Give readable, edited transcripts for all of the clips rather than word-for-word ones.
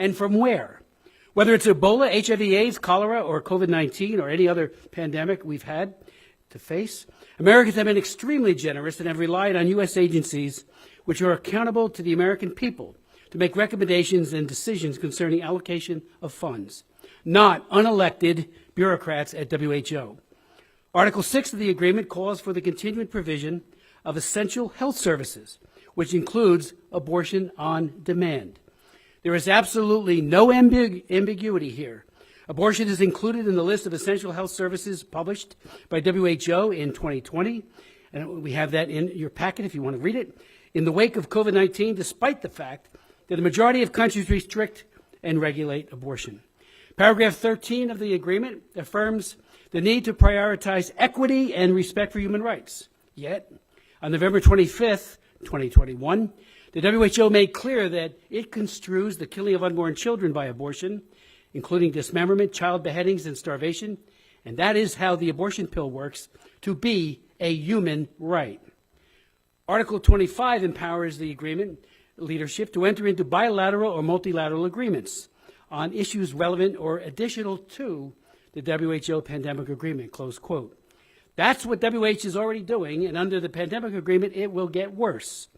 and from where. Whether it's Ebola, HIV, AIDS, cholera, or COVID-19, or any other pandemic we've had to face, Americans have been extremely generous and have relied on U.S. agencies which are accountable to the American people to make recommendations and decisions concerning allocation of funds, not unelected bureaucrats at WHO. Article 6 of the agreement calls for the continued provision of essential health services, which includes abortion on demand. There is absolutely no ambiguity here. Abortion is included in the list of essential health services published by WHO in 2020, and we have that in your packet if you want to read it. In the wake of COVID-19, despite the fact that a majority of countries restrict and regulate abortion. Paragraph 13 of the agreement affirms the need to prioritize equity and respect for human rights. Yet, on November 25th, 2021, the WHO made clear that it construes the killing of unborn children by abortion, including dismemberment, child beheadings, and starvation, and that is how the abortion pill works, to be a human right. Article 25 empowers the agreement leadership to enter into bilateral or multilateral agreements on issues relevant or additional to the WHO pandemic agreement, close quote. That's what WHO is already doing, and under the pandemic agreement, it will get worse.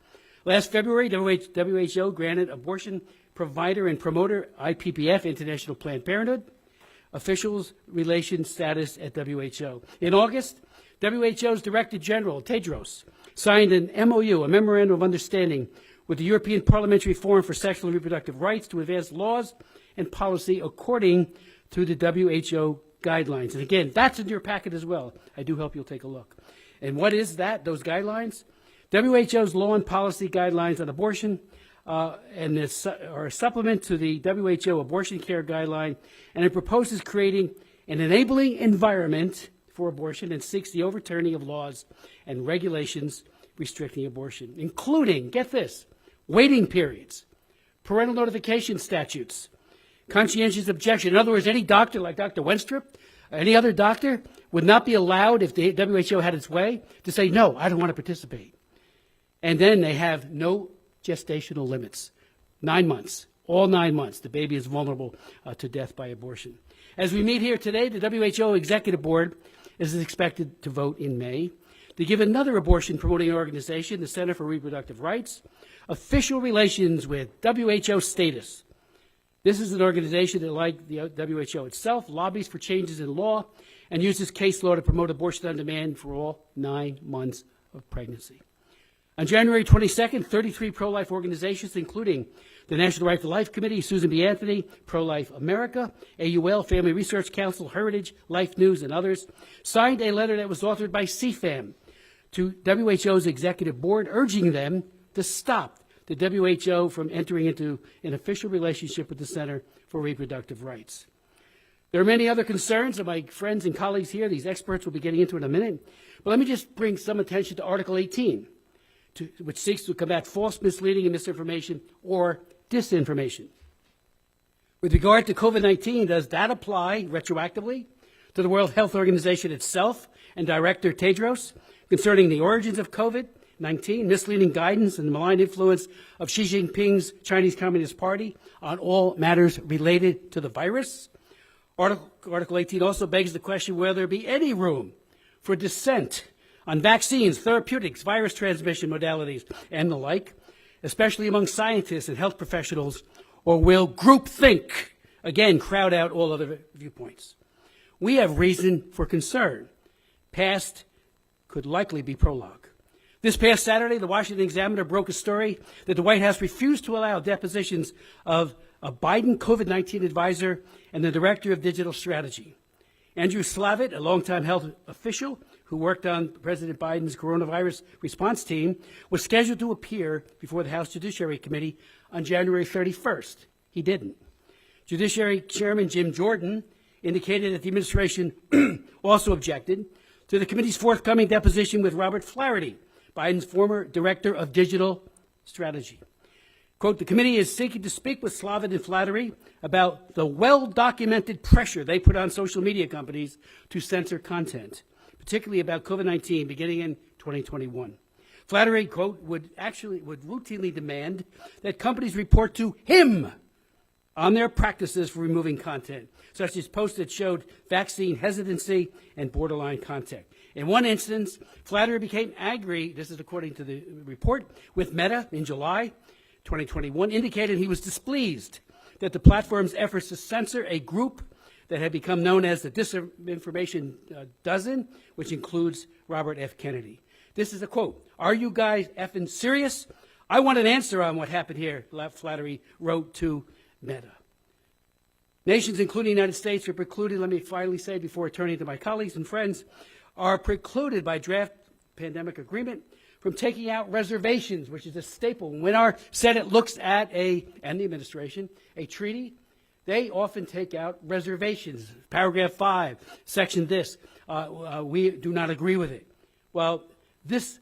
Last February, WHO granted abortion provider and promoter IPPF, International Planned Parenthood, officials relations status at WHO. In August, WHO's Director General, Tedros, signed an MOU, a Memorandum of Understanding, with the European Parliamentary Forum for Sexual and Reproductive Rights to advance laws and policy according to the WHO guidelines. And again, that's in your packet as well. I do hope you'll take a look. And what is that, those guidelines? WHO's law and policy guidelines on abortion and this are a supplement to the WHO abortion care guideline, and it proposes creating an enabling environment for abortion and seeks the overturning of laws and regulations restricting abortion, including, get this, waiting periods, parental notification statutes, conscientious objection. In other words, any doctor like Dr. Wenstrup, any other doctor, would not be allowed, if the WHO had its way, to say, no, I don't want to participate. And then they have no gestational limits. 9 months, all 9 months, the baby is vulnerable to death by abortion. As we meet here today, the WHO Executive Board is expected to vote in May to give another abortion-promoting organization, the Center for Reproductive Rights, official relations with WHO status. This is an organization that, like the WHO itself, lobbies for changes in law and uses case law to promote abortion on demand for all 9 months of pregnancy. On January 22nd, 33 pro-life organizations, including the National Right to Life Committee, Susan B. Anthony, Pro-Life America, AUL, Family Research Council, Heritage, Life News, and others, signed a letter that was authored by CFAM to WHO's executive board, urging them to stop the WHO from entering into an official relationship with the Center for Reproductive Rights. There are many other concerns that my friends and colleagues here, these experts, will be getting into in a minute. But let me just bring some attention to Article 18, which seeks to combat false, misleading, and misinformation or disinformation. With regard to COVID-19, does that apply retroactively to the World Health Organization itself and Director Tedros concerning the origins of COVID-19, misleading guidance, and the malign influence of Xi Jinping's Chinese Communist Party on all matters related to the virus? Article 18 also begs the question whether there be any room for dissent on vaccines, therapeutics, virus transmission modalities, and the like, especially among scientists and health professionals, or will groupthink, again, crowd out all other viewpoints? We have reason for concern. Past could likely be prologue. This past Saturday, the Washington Examiner broke a story that the White House refused to allow depositions of a Biden COVID-19 advisor and the director of digital strategy. Andrew Slavitt, a longtime health official who worked on President Biden's coronavirus response team, was scheduled to appear before the House Judiciary Committee on January 31st. He didn't. Judiciary Chairman Jim Jordan indicated that the administration also objected to the committee's forthcoming deposition with Robert Flaherty, Biden's former director of digital strategy. Quote, the committee is seeking to speak with Slavitt and Flaherty about the well-documented pressure they put on social media companies to censor content, particularly about COVID-19 beginning in 2021. Flaherty, quote, would routinely demand that companies report to him on their practices for removing content, such as posts that showed vaccine hesitancy and borderline content. In one instance, Flattery became angry, this is according to the report, with Meta in July 2021, indicated he was displeased that the platform's efforts to censor a group that had become known as the Disinformation Dozen, which includes Robert F. Kennedy. This is a quote. "Are you guys effing serious? I want an answer on what happened here," Flattery wrote to Meta. Nations, including the United States, are precluded, let me finally say before turning to my colleagues and friends, are precluded by draft pandemic agreement from taking out reservations, which is a staple. When our Senate looks at and the administration, a treaty, they often take out reservations. Paragraph 5, section this, we do not agree with it. Well, this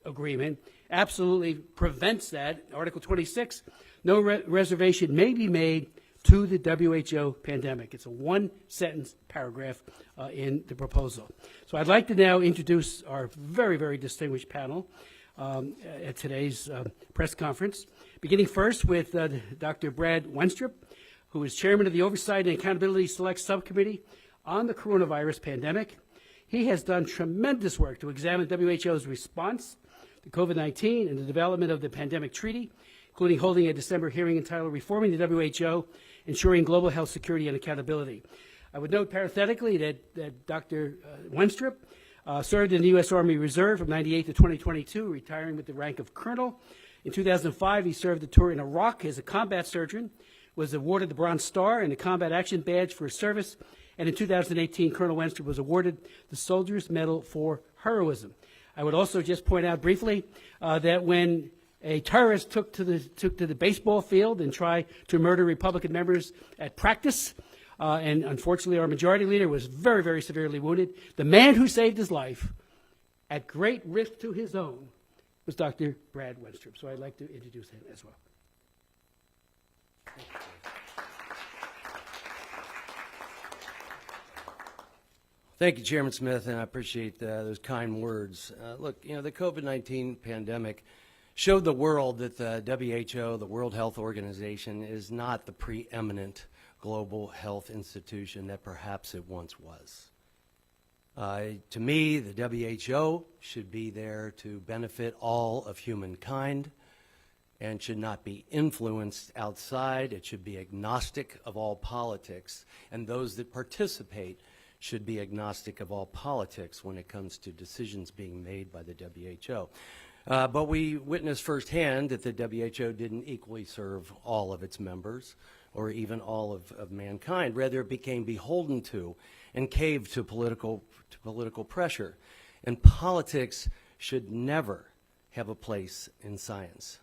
agreement absolutely prevents that. Article 26, no reservation may be made to the WHO pandemic. It's a one-sentence paragraph in the proposal. So I'd like to now introduce our very, very distinguished panel at today's press conference, beginning first with Dr. Brad Wenstrup, who is chairman of the Oversight and Accountability Select Subcommittee on the coronavirus pandemic. He has done tremendous work to examine WHO's response to COVID-19 and the development of the pandemic treaty, including holding a December hearing entitled Reforming the WHO, Ensuring Global Health Security and Accountability. I would note parenthetically that Dr. Wenstrup served in the U.S. Army Reserve from 98 to 2022, retiring with the rank of colonel. In 2005, he served a tour in Iraq as a combat surgeon, was awarded the Bronze Star and the Combat Action Badge for his service, and in 2018, Colonel Wenstrup was awarded the Soldier's Medal for Heroism. I would also just point out briefly that when a terrorist took to the baseball field and tried to murder Republican members at practice, and unfortunately our majority leader was very, very severely wounded, the man who saved his life at great risk to his own was Dr. Brad Wenstrup. So I'd like to introduce him as well. Thank you, Chairman Smith, and I appreciate those kind words. Look, the COVID-19 pandemic showed the world that the WHO, the World Health Organization, is not the preeminent global health institution that perhaps it once was. To me, the WHO should be there to benefit all of humankind and should not be influenced outside. It should be agnostic of all politics, and those that participate should be agnostic of all politics when it comes to decisions being made by the WHO. But we witnessed firsthand that the WHO didn't equally serve all of its members or even all of mankind. Rather, it became beholden to and caved to political pressure. And politics should never have a place in science.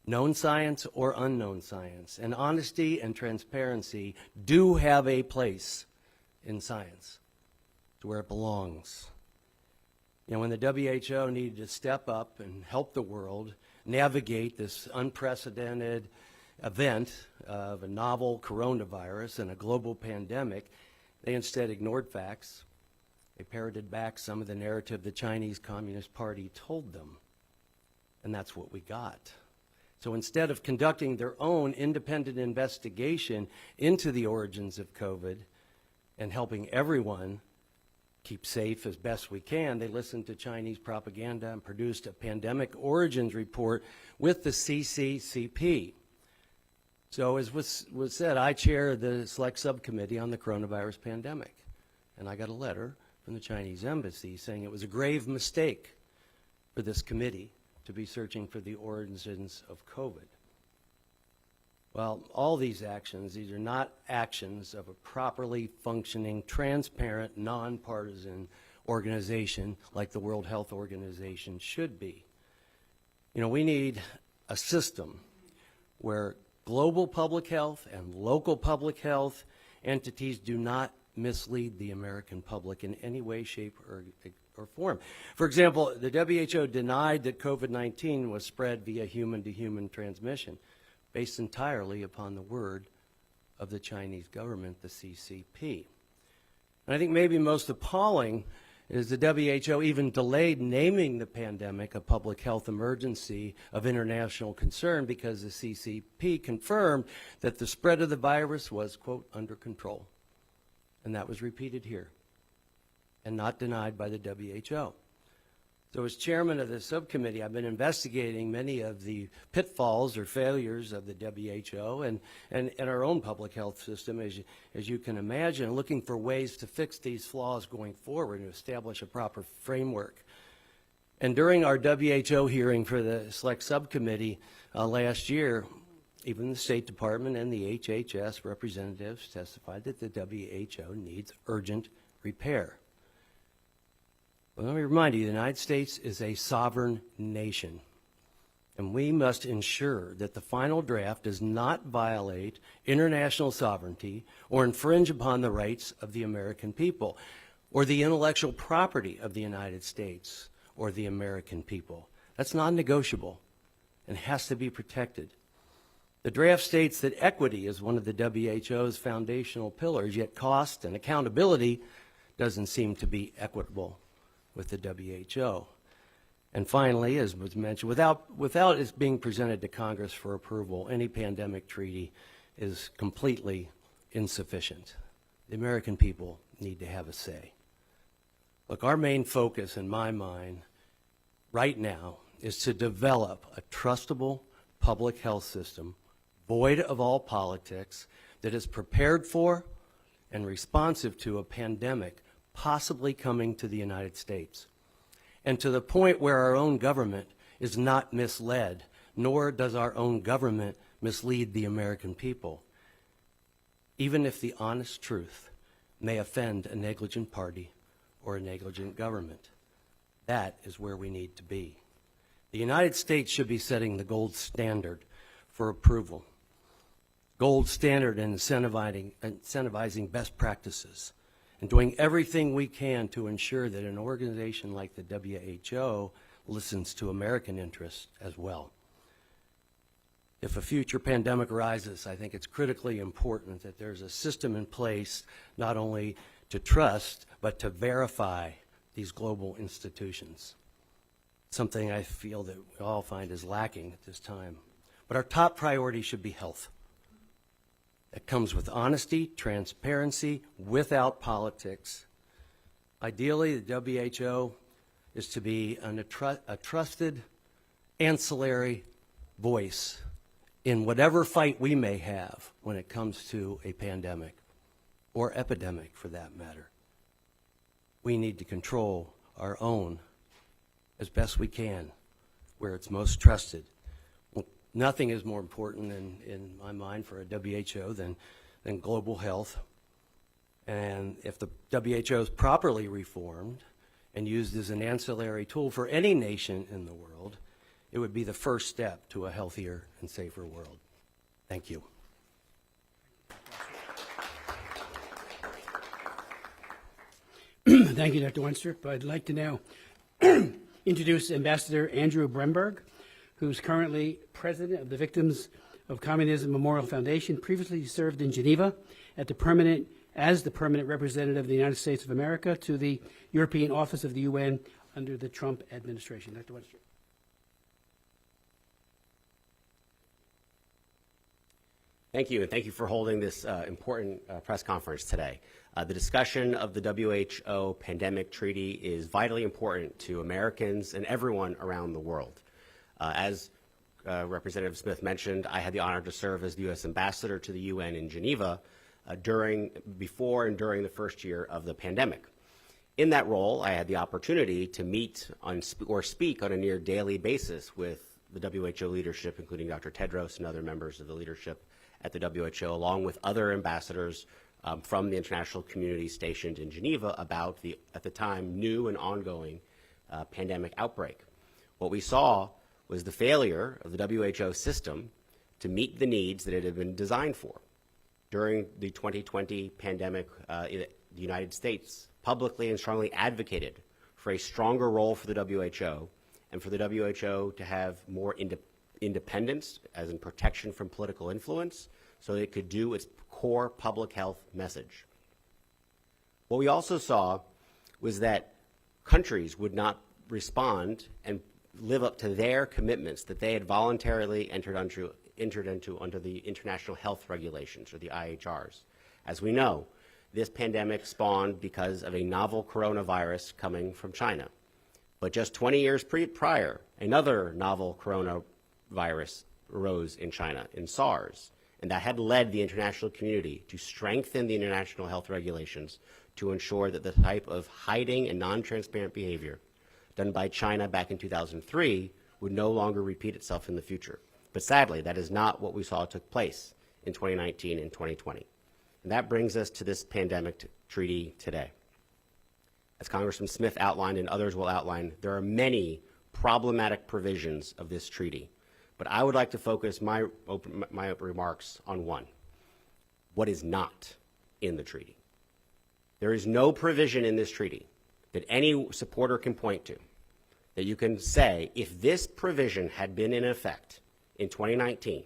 Known science or unknown science. And honesty and transparency do have a place in science. It's where it belongs. When the WHO needed to step up and help the world navigate this unprecedented event of a novel coronavirus and a global pandemic, they instead ignored facts. They parroted back some of the narrative the Chinese Communist Party told them. And that's what we got. So instead of conducting their own independent investigation into the origins of COVID and helping everyone keep safe as best we can, they listened to Chinese propaganda and produced a pandemic origins report with the CCCP. So as was said, I chair the Select Subcommittee on the coronavirus pandemic. And I got a letter from the Chinese embassy saying it was a grave mistake for this committee to be searching for the origins of COVID. Well, all these actions, these are not actions of a properly functioning, transparent, nonpartisan organization like the World Health Organization should be. We need a system where global public health and local public health entities do not mislead the American public in any way, shape, or form. For example, the WHO denied that COVID-19 was spread via human-to-human transmission, based entirely upon the word of the Chinese government, the CCP. And I think maybe most appalling is the WHO even delayed naming the pandemic a public health emergency of international concern because the CCP confirmed that the spread of the virus was, quote, under control. And that was repeated here and not denied by the WHO. So as chairman of the subcommittee, I've been investigating many of the pitfalls or failures of the WHO and our own public health system, as you can imagine, looking for ways to fix these flaws going forward and establish a proper framework. And during our WHO hearing for the select subcommittee last year, even the State Department and the HHS representatives testified that the WHO needs urgent repair. Well, let me remind you, the United States is a sovereign nation, and we must ensure that the final draft does not violate international sovereignty or infringe upon the rights of the American people or the intellectual property of the United States or the American people. That's non-negotiable and has to be protected. The draft states that equity is one of the WHO's foundational pillars, yet cost and accountability doesn't seem to be equitable with the WHO. And finally, as was mentioned, without it being presented to Congress for approval, any pandemic treaty is completely insufficient. The American people need to have a say. Look, our main focus in my mind right now is to develop a trustable public health system void of all politics that is prepared for and responsive to a pandemic possibly coming to the United States, and to the point where our own government is not misled, nor does our own government mislead the American people, even if the honest truth may offend a negligent party or a negligent government. That is where we need to be. The United States should be setting the gold standard for approval, gold standard in incentivizing best practices, and doing everything we can to ensure that an organization like the WHO listens to American interests as well. If a future pandemic arises, I think it's critically important that there's a system in place not only to trust, but to verify these global institutions, something I feel that we all find is lacking at this time. But our top priority should be health. It comes with honesty, transparency, without politics. Ideally, the WHO is to be a trusted ancillary voice in whatever fight we may have when it comes to a pandemic or epidemic, for that matter. We need to control our own as best we can where it's most trusted. Nothing is more important in my mind for a WHO than global health. And if the WHO is properly reformed and used as an ancillary tool for any nation in the world, it would be the first step to a healthier and safer world. Thank you. Thank you, Dr. Wenstrup. I'd like to now introduce Ambassador Andrew Bremberg, who's currently president of the Victims of Communism Memorial Foundation. Previously he served in Geneva as the permanent representative of the United States of America to the European Office of the UN under the Trump administration. Dr. Wenstrup. Thank you, and thank you for holding this important press conference today. The discussion of the WHO pandemic treaty is vitally important to Americans and everyone around the world. As Representative Smith mentioned, I had the honor to serve as the U.S. ambassador to the UN in Geneva before and during the first year of the pandemic. In that role, I had the opportunity to meet or speak on a near daily basis with the WHO leadership, including Dr. Tedros and other members of the leadership at the WHO, along with other ambassadors from the international community stationed in Geneva about the, at the time, new and ongoing pandemic outbreak. What we saw was the failure of the WHO system to meet the needs that it had been designed for. During the 2020 pandemic, the United States publicly and strongly advocated for a stronger role for the WHO and for the WHO to have more independence, as in protection from political influence, so that it could do its core public health message. What we also saw was that countries would not respond and live up to their commitments that they had voluntarily entered into under the International Health Regulations, or the IHRs. As we know, this pandemic spawned because of a novel coronavirus coming from China. But just 20 years prior, another novel coronavirus arose in China, in SARS, and that had led the international community to strengthen the international health regulations to ensure that the type of hiding and non-transparent behavior done by China back in 2003 would no longer repeat itself in the future. But sadly, that is not what we saw took place in 2019 and 2020. And that brings us to this pandemic treaty today. As Congressman Smith outlined and others will outline, there are many problematic provisions of this treaty. But I would like to focus my remarks on one: what is not in the treaty. There is no provision in this treaty that any supporter can point to that you can say, if this provision had been in effect in 2019,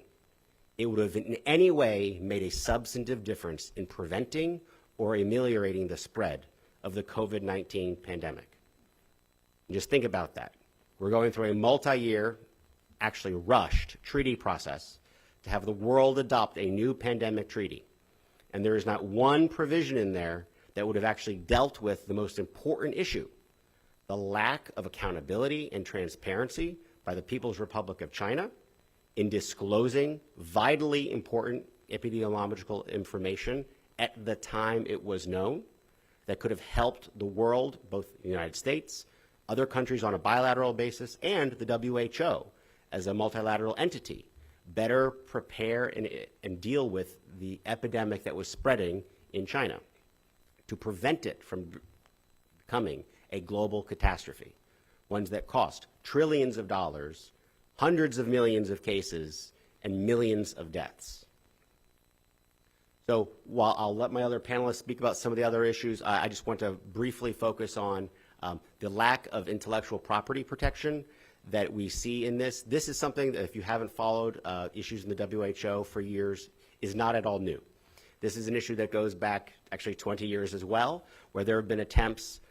it would have in any way made a substantive difference in preventing or ameliorating the spread of the COVID-19 pandemic. And just think about that. We're going through a multi-year, actually rushed treaty process to have the world adopt a new pandemic treaty. And there is not one provision in there that would have actually dealt with the most important issue: the lack of accountability and transparency by the People's Republic of China in disclosing vitally important epidemiological information at the time it was known that could have helped the world, both the United States, other countries on a bilateral basis, and the WHO as a multilateral entity, better prepare and deal with the epidemic that was spreading in China to prevent it from becoming a global catastrophe, ones that cost trillions of dollars, hundreds of millions of cases, and millions of deaths. So while I'll let my other panelists speak about some of the other issues, I just want to briefly focus on the lack of intellectual property protection that we see in this. This is something that, if you haven't followed issues in the WHO for years, is not at all new. This is an issue that goes back actually 20 years as well, where there have been attempts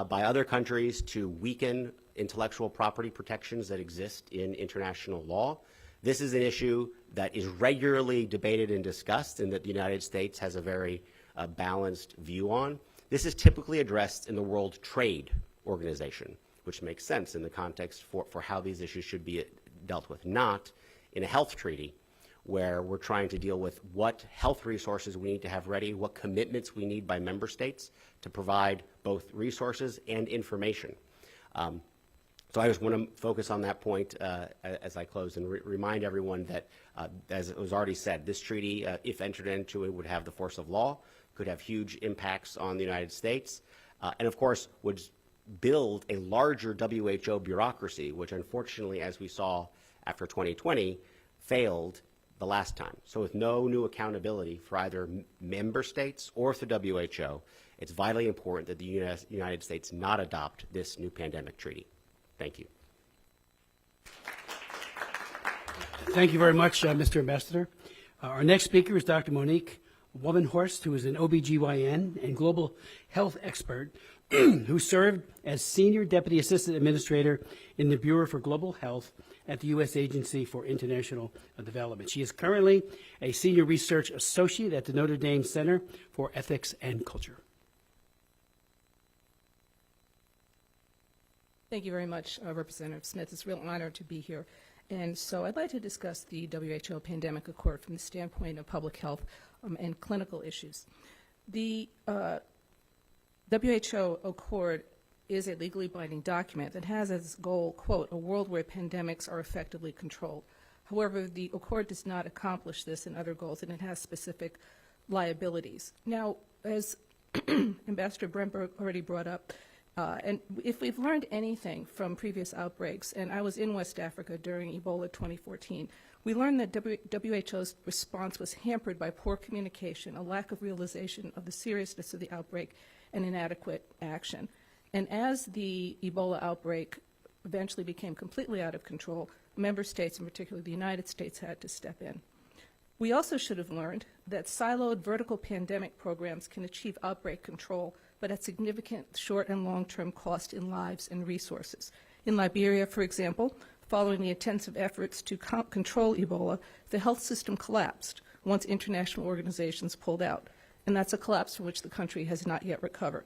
by other countries to weaken intellectual property protections that exist in international law. This is an issue that is regularly debated and discussed, and that the United States has a very balanced view on. This is typically addressed in the World Trade Organization, which makes sense in the context for how these issues should be dealt with, not in a health treaty where we're trying to deal with what health resources we need to have ready, what commitments we need by member states to provide both resources and information. So I just want to focus on that point as I close, and remind everyone that, as it was already said, this treaty, if entered into, it would have the force of law, could have huge impacts on the United States, and of course would build a larger WHO bureaucracy, which unfortunately, as we saw after 2020, failed the last time. So with no new accountability for either member states or for the WHO, it's vitally important that the United States not adopt this new pandemic treaty. Thank you. Thank you very much, Mr. Ambassador. Our next speaker is Dr. Monique Wubbenhost, who is an OBGYN and global health expert who served as Senior Deputy Assistant Administrator in the Bureau for Global Health at the U.S. Agency for International Development. She is currently a Senior Research Associate at the Notre Dame Center for Ethics and Culture. Thank you very much, Representative Smith. It's a real honor to be here. And so I'd like to discuss the WHO Pandemic Accord from the standpoint of public health and clinical issues. The WHO Accord is a legally binding document that has as its goal, quote, a world where pandemics are effectively controlled. However, the Accord does not accomplish this and other goals, and it has specific liabilities. Now, as Ambassador Bremberg already brought up, and if we've learned anything from previous outbreaks, and I was in West Africa during Ebola 2014, we learned that WHO's response was hampered by poor communication, a lack of realization of the seriousness of the outbreak, and inadequate action. And as the Ebola outbreak eventually became completely out of control, member states, and particularly the United States, had to step in. We also should have learned that siloed vertical pandemic programs can achieve outbreak control but at significant short and long-term cost in lives and resources. In Liberia, for example, following the intensive efforts to control Ebola, the health system collapsed once international organizations pulled out, and that's a collapse from which the country has not yet recovered.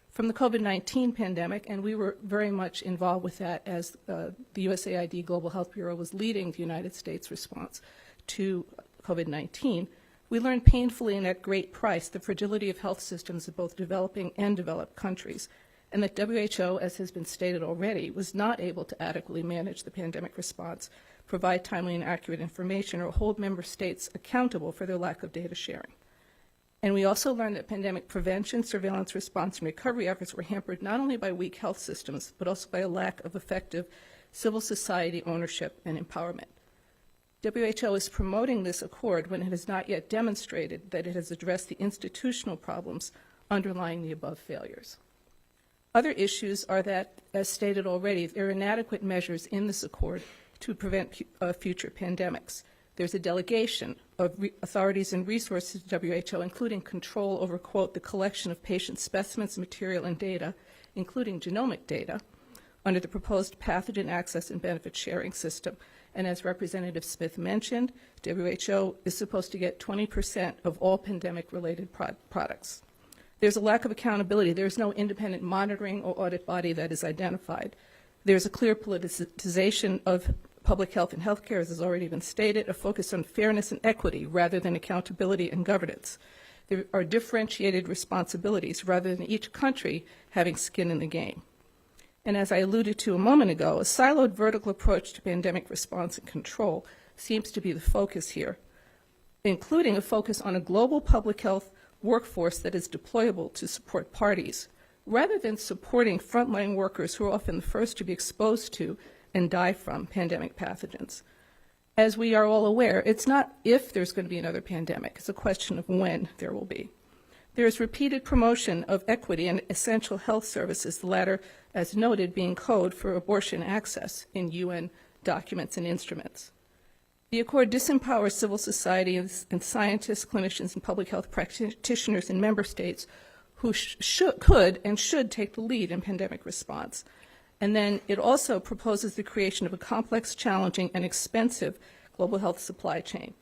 From the COVID-19 pandemic, and we were very much involved with that as the USAID Global Health Bureau was leading the United States response to COVID-19, we learned painfully and at great price the fragility of health systems of both developing and developed countries, and that WHO, as has been stated already, was not able to adequately manage the pandemic response, provide timely and accurate information, or hold member states accountable for their lack of data sharing. And we also learned that pandemic prevention, surveillance, response, and recovery efforts were hampered not only by weak health systems, but also by a lack of effective civil society ownership and empowerment. WHO is promoting this accord when it has not yet demonstrated that it has addressed the institutional problems underlying the above failures. Other issues are that, as stated already, there are inadequate measures in this accord to prevent future pandemics. There's a delegation of authorities and resources to WHO, including control over, quote, the collection of patient specimens, material, and data, including genomic data, under the proposed pathogen access and benefit sharing system. And as Representative Smith mentioned, WHO is supposed to get 20% of all pandemic-related products. There's a lack of accountability. There's no independent monitoring or audit body that is identified. There's a clear politicization of public health and healthcare, as has already been stated, a focus on fairness and equity rather than accountability and governance. There are differentiated responsibilities rather than each country having skin in the game. And as I alluded to a moment ago, a siloed vertical approach to pandemic response and control seems to be the focus here, including a focus on a global public health workforce that is deployable to support parties, rather than supporting frontline workers who are often the first to be exposed to and die from pandemic pathogens. As we are all aware, it's not if there's going to be another pandemic, it's a question of when there will be. There is repeated promotion of equity and essential health services, the latter, as noted, being code for abortion access in UN documents and instruments. The accord disempowers civil society and scientists, clinicians, and public health practitioners in member states who could and should take the lead in pandemic response. And then it also proposes the creation of a complex, challenging, and expensive global health supply chain.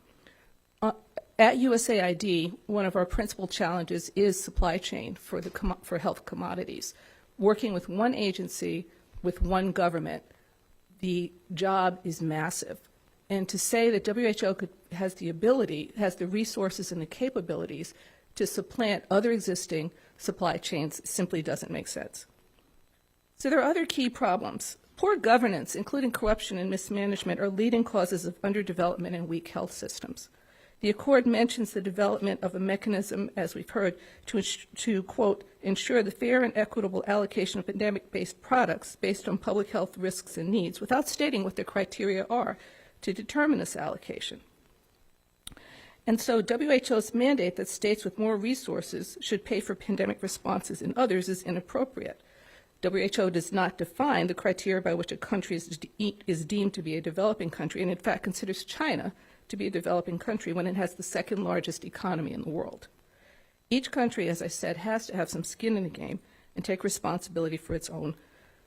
At USAID, one of our principal challenges is supply chain for health commodities. Working with one agency, with one government, the job is massive. And to say that WHO has the resources and the capabilities to supplant other existing supply chains simply doesn't make sense. So there are other key problems. Poor governance, including corruption and mismanagement, are leading causes of underdevelopment and weak health systems. The accord mentions the development of a mechanism, as we've heard, to quote, ensure the fair and equitable allocation of pandemic-based products based on public health risks and needs, without stating what the criteria are to determine this allocation. And so WHO's mandate that states with more resources should pay for pandemic responses in others is inappropriate. WHO does not define the criteria by which a country is deemed to be a developing country, and in fact considers China to be a developing country when it has the second largest economy in the world. Each country, as I said, has to have some skin in the game and take responsibility for its own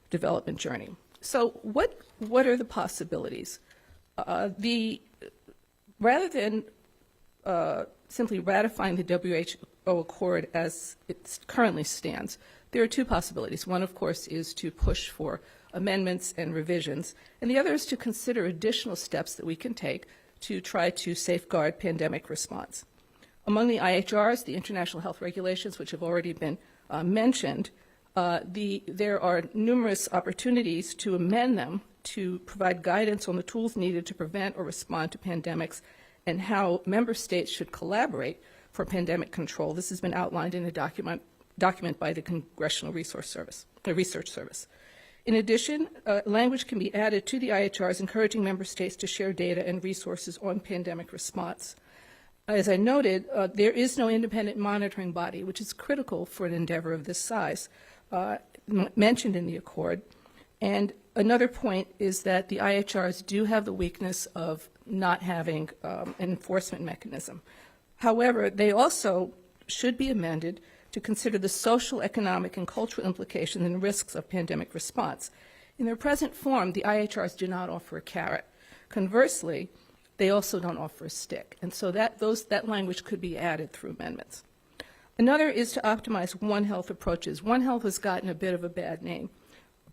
development journey. So what are the possibilities? Rather than simply ratifying the WHO Accord as it currently stands, there are two possibilities. One, of course, is to push for amendments and revisions, and the other is to consider additional steps that we can take to try to safeguard pandemic response. Among the IHRs, the International Health Regulations, which have already been mentioned, there are numerous opportunities to amend them to provide guidance on the tools needed to prevent or respond to pandemics and how member states should collaborate for pandemic control. This has been outlined in a document by the Congressional Research Service. In addition, language can be added to the IHRs encouraging member states to share data and resources on pandemic response. As I noted, there is no independent monitoring body, which is critical for an endeavor of this size, mentioned in the Accord. And another point is that the IHRs do have the weakness of not having an enforcement mechanism. However, they also should be amended to consider the social, economic, and cultural implications and risks of pandemic response. In their present form, the IHRs do not offer a carrot. Conversely, they also don't offer a stick, and so that language could be added through amendments. Another is to optimize One Health approaches. One Health has gotten a bit of a bad name,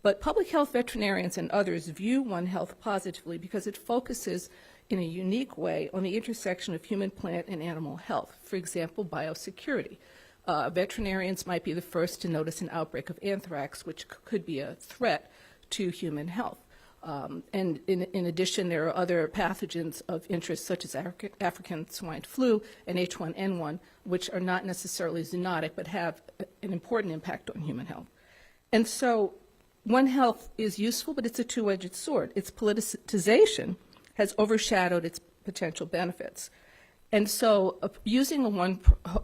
but public health veterinarians and others view One Health positively because it focuses in a unique way on the intersection of human, plant, and animal health. For example, biosecurity. Veterinarians might be the first to notice an outbreak of anthrax, which could be a threat to human health. And in addition, there are other pathogens of interest, such as African swine flu and H1N1, which are not necessarily zoonotic, but have an important impact on human health. And so One Health is useful, but it's a two-edged sword. Its politicization has overshadowed its potential benefits. And so using a One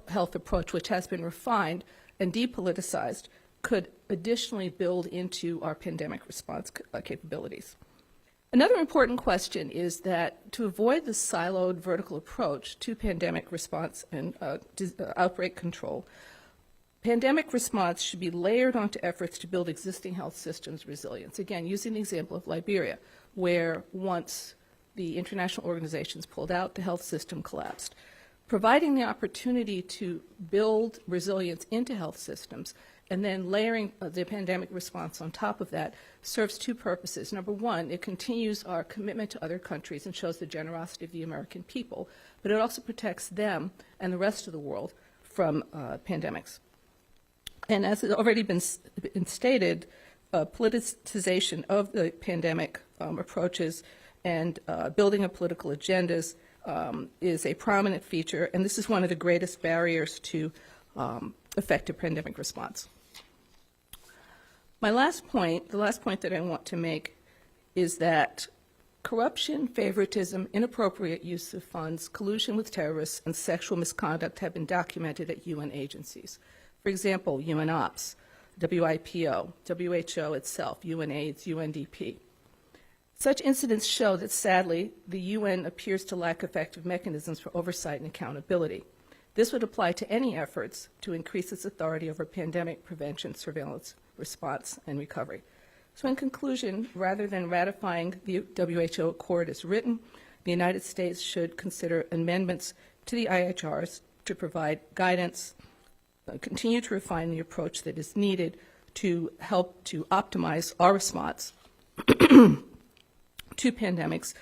Health approach, which has been refined and depoliticized, could additionally build into our pandemic response capabilities. Another important question is that to avoid the siloed vertical approach to pandemic response and outbreak control, pandemic response should be layered onto efforts to build existing health systems resilience. Again, using the example of Liberia, where once the international organizations pulled out, the health system collapsed. Providing the opportunity to build resilience into health systems and then layering the pandemic response on top of that serves two purposes. Number one, it continues our commitment to other countries and shows the generosity of the American people, but it also protects them and the rest of the world from pandemics. And as has already been stated, politicization of the pandemic approaches and building of political agendas is a prominent feature, and this is one of the greatest barriers to effective pandemic response. The last point that I want to make is that corruption, favoritism, inappropriate use of funds, collusion with terrorists, and sexual misconduct have been documented at UN agencies. For example, UNOPS, WIPO, WHO itself, UNAIDS, UNDP. Such incidents show that, sadly, the UN appears to lack effective mechanisms for oversight and accountability. This would apply to any efforts to increase its authority over pandemic prevention, surveillance, response, and recovery. So in conclusion, rather than ratifying the WHO Accord as written, the United States should consider amendments to the IHRs to provide guidance, continue to refine the approach that is needed to help to optimize our response to pandemics,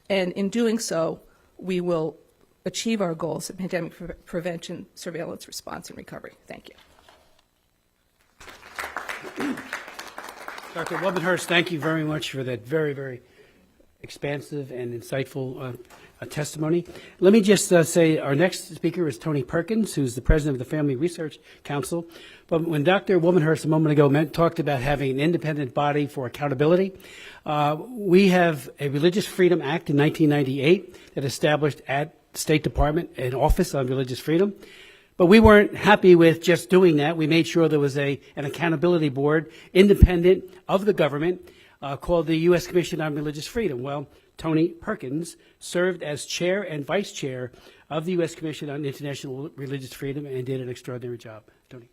and in doing so, we will achieve our goals of pandemic prevention, surveillance, response, and recovery. Thank you. Dr. Wubbenhost, thank you very much for that very, very expansive and insightful testimony. Let me just say our next speaker is Tony Perkins, who's the president of the Family Research Council. But when Dr. Wubbenhost a moment ago talked about having an independent body for accountability, we have a Religious Freedom Act in 1998 that established at State Department an Office on Religious Freedom. But we weren't happy with just doing that. We made sure there was an accountability board independent of the government called the U.S. Commission on Religious Freedom. Well, Tony Perkins served as chair and vice chair of the U.S. Commission on International Religious Freedom and did an extraordinary job. Tony.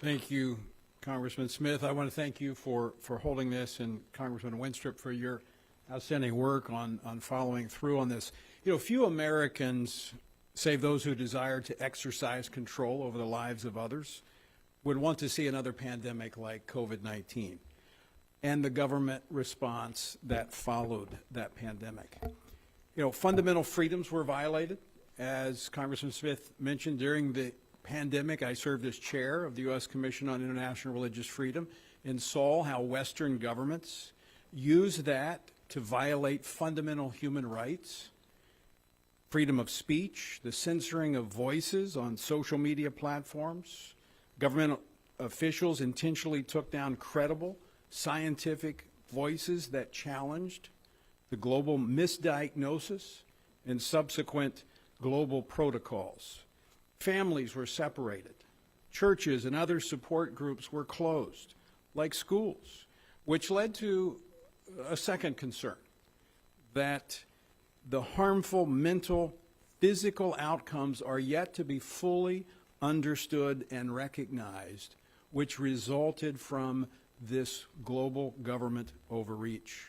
Thank you, Congressman Smith. I want to thank you for holding this, and Congressman Wenstrup for your outstanding work on following through on this. You know, few Americans, save those who desire to exercise control over the lives of others, would want to see another pandemic like COVID-19 and the government response that followed that pandemic. You know, fundamental freedoms were violated. As Congressman Smith mentioned, during the pandemic, I served as chair of the U.S. Commission on International Religious Freedom and saw how Western governments use that to violate fundamental human rights, freedom of speech, the censoring of voices on social media platforms. Government officials intentionally took down credible scientific voices that challenged the global misdiagnosis and subsequent global protocols. Families were separated. Churches and other support groups were closed, like schools, which led to a second concern, that the harmful mental physical outcomes are yet to be fully understood and recognized, which resulted from this global government overreach.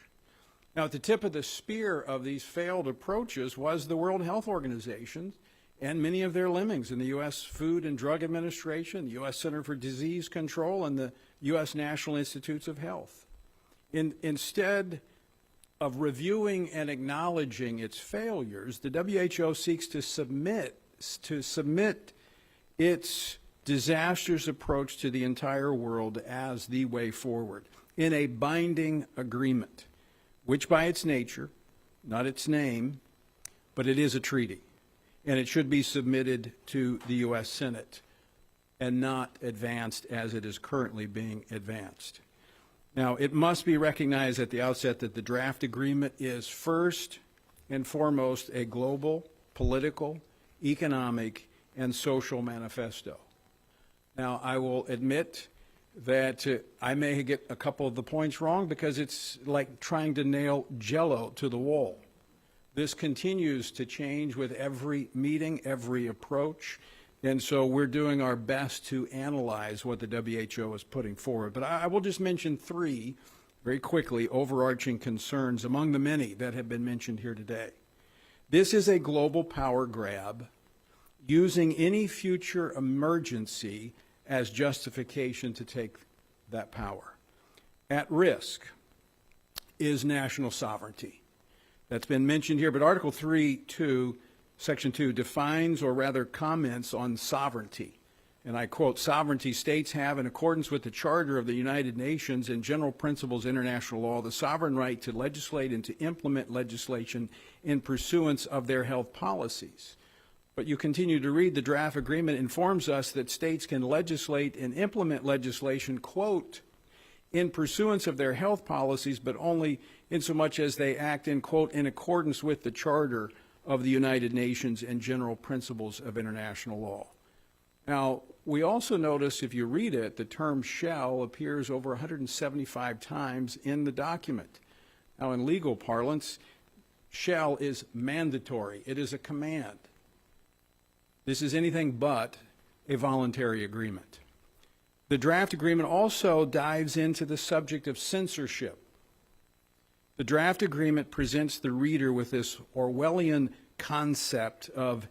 Now, at the tip of the spear of these failed approaches was the World Health Organization and many of their lemmings in the U.S. Food and Drug Administration, the U.S. Center for Disease Control, and the U.S. National Institutes of Health. Instead of reviewing and acknowledging its failures, the WHO seeks to submit its disastrous approach to the entire world as the way forward in a binding agreement, which by its nature, not its name, but it is a treaty, and it should be submitted to the U.S. Senate and not advanced as it is currently being advanced. Now, it must be recognized at the outset that the draft agreement is first and foremost a global, political, economic, and social manifesto. Now, I will admit that I may get a couple of the points wrong because it's like trying to nail Jell-O to the wall. This continues to change with every meeting, every approach, and so we're doing our best to analyze what the WHO is putting forward. But I will just mention three very quickly overarching concerns among the many that have been mentioned here today. This is a global power grab using any future emergency as justification to take that power. At risk is national sovereignty. That's been mentioned here, but Article 3.2, Section 2 defines, or rather comments on sovereignty. And I quote, "Sovereignty states have, in accordance with the Charter of the United Nations and general principles of international law, the sovereign right to legislate and to implement legislation in pursuance of their health policies." But you continue to read, the draft agreement informs us that states can legislate and implement legislation, quote, in pursuance of their health policies, but only insomuch as they act in, quote, in accordance with the Charter of the United Nations and general principles of international law. Now, we also notice, if you read it, the term shall appears over 175 times in the document. Now, in legal parlance, shall is mandatory. It is a command. This is anything but a voluntary agreement. The draft agreement also dives into the subject of censorship. The draft agreement presents the reader with this Orwellian concept of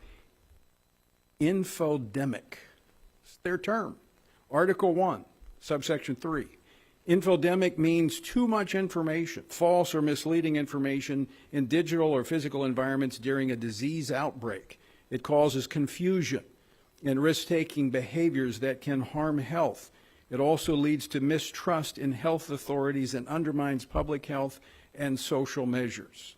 infodemic. It's their term. Article 1, subsection 3. Infodemic means too much information, false or misleading information in digital or physical environments during a disease outbreak. It causes confusion and risk-taking behaviors that can harm health. It also leads to mistrust in health authorities and undermines public health and social measures.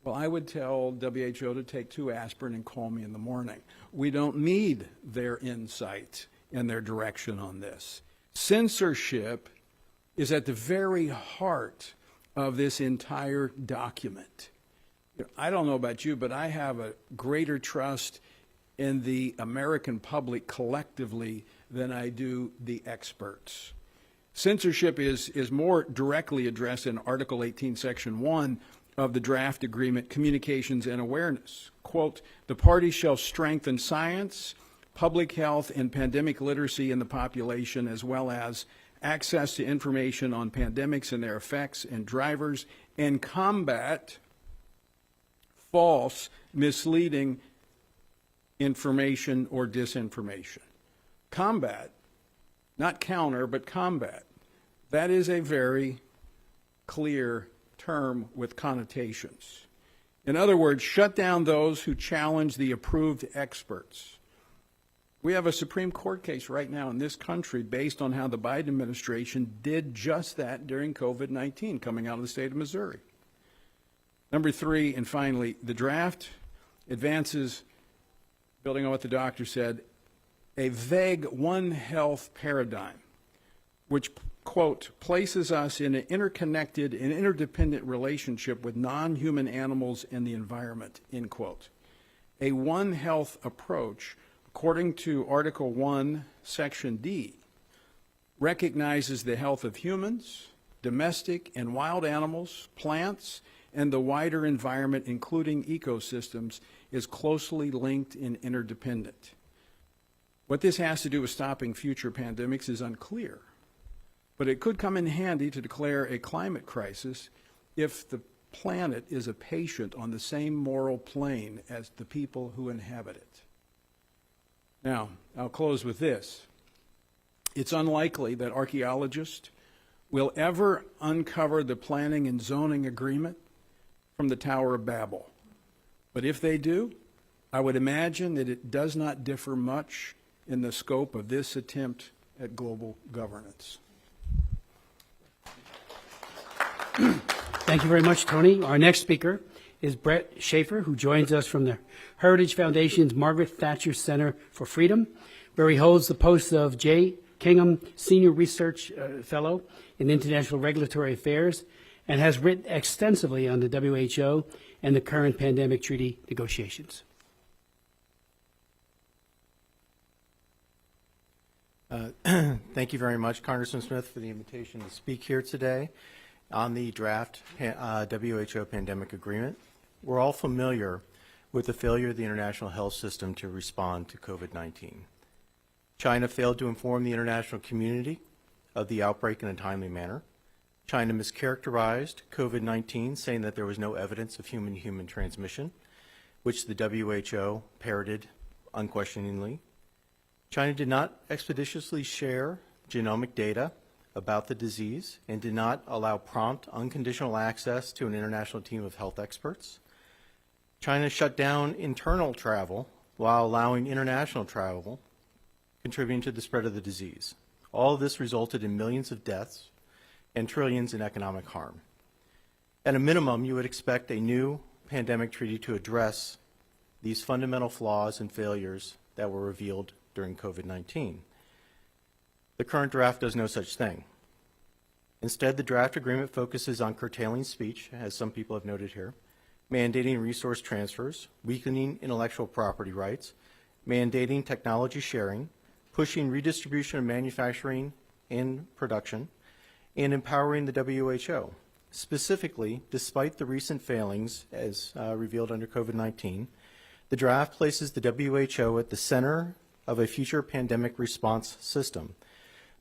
Well, I would tell WHO to take 2 aspirin and call me in the morning. We don't need their insight and their direction on this. Censorship is at the very heart of this entire document. I don't know about you, but I have a greater trust in the American public collectively than I do the experts. Censorship is more directly addressed in Article 18, Section 1 of the draft agreement, Communications and Awareness. Quote, "The parties shall strengthen science, public health, and pandemic literacy in the population, as well as access to information on pandemics and their effects and drivers, and combat false, misleading information or disinformation." Combat, not counter, but combat. That is a very clear term with connotations. In other words, shut down those who challenge the approved experts. We have a Supreme Court case right now in this country based on how the Biden administration did just that during COVID-19 coming out of the state of Missouri. Number 3, and finally, the draft advances, building on what the doctor said, a vague One Health paradigm, which, quote, places us in an interconnected and interdependent relationship with non-human animals and the environment, end quote. A One Health approach, according to Article 1, Section D, recognizes the health of humans, domestic and wild animals, plants, and the wider environment, including ecosystems, is closely linked and interdependent. What this has to do with stopping future pandemics is unclear, but it could come in handy to declare a climate crisis if the planet is a patient on the same moral plane as the people who inhabit it. Now, I'll close with this. It's unlikely that archaeologists will ever uncover the planning and zoning agreement from the Tower of Babel. But if they do, I would imagine that it does not differ much in the scope of this attempt at global governance. Thank you very much, Tony. Our next speaker is Brett Schaefer, who joins us from the Heritage Foundation's Margaret Thatcher Center for Freedom, where he holds the post of J. Kingham Senior Research Fellow in International Regulatory Affairs and has written extensively on the WHO and the current pandemic treaty negotiations. Thank you very much, Congressman Smith, for the invitation to speak here today on the draft WHO pandemic agreement. We're all familiar with the failure of the international health system to respond to COVID-19. China failed to inform the international community of the outbreak in a timely manner. China mischaracterized COVID-19, saying that there was no evidence of human-to-human transmission, which the WHO parroted unquestioningly. China did not expeditiously share genomic data about the disease and did not allow prompt, unconditional access to an international team of health experts. China shut down internal travel while allowing international travel, contributing to the spread of the disease. All of this resulted in millions of deaths and trillions in economic harm. At a minimum, you would expect a new pandemic treaty to address these fundamental flaws and failures that were revealed during COVID-19. The current draft does no such thing. Instead, the draft agreement focuses on curtailing speech, as some people have noted here, mandating resource transfers, weakening intellectual property rights, mandating technology sharing, pushing redistribution of manufacturing and production, and empowering the WHO. Specifically, despite the recent failings as revealed under COVID-19, the draft places the WHO at the center of a future pandemic response system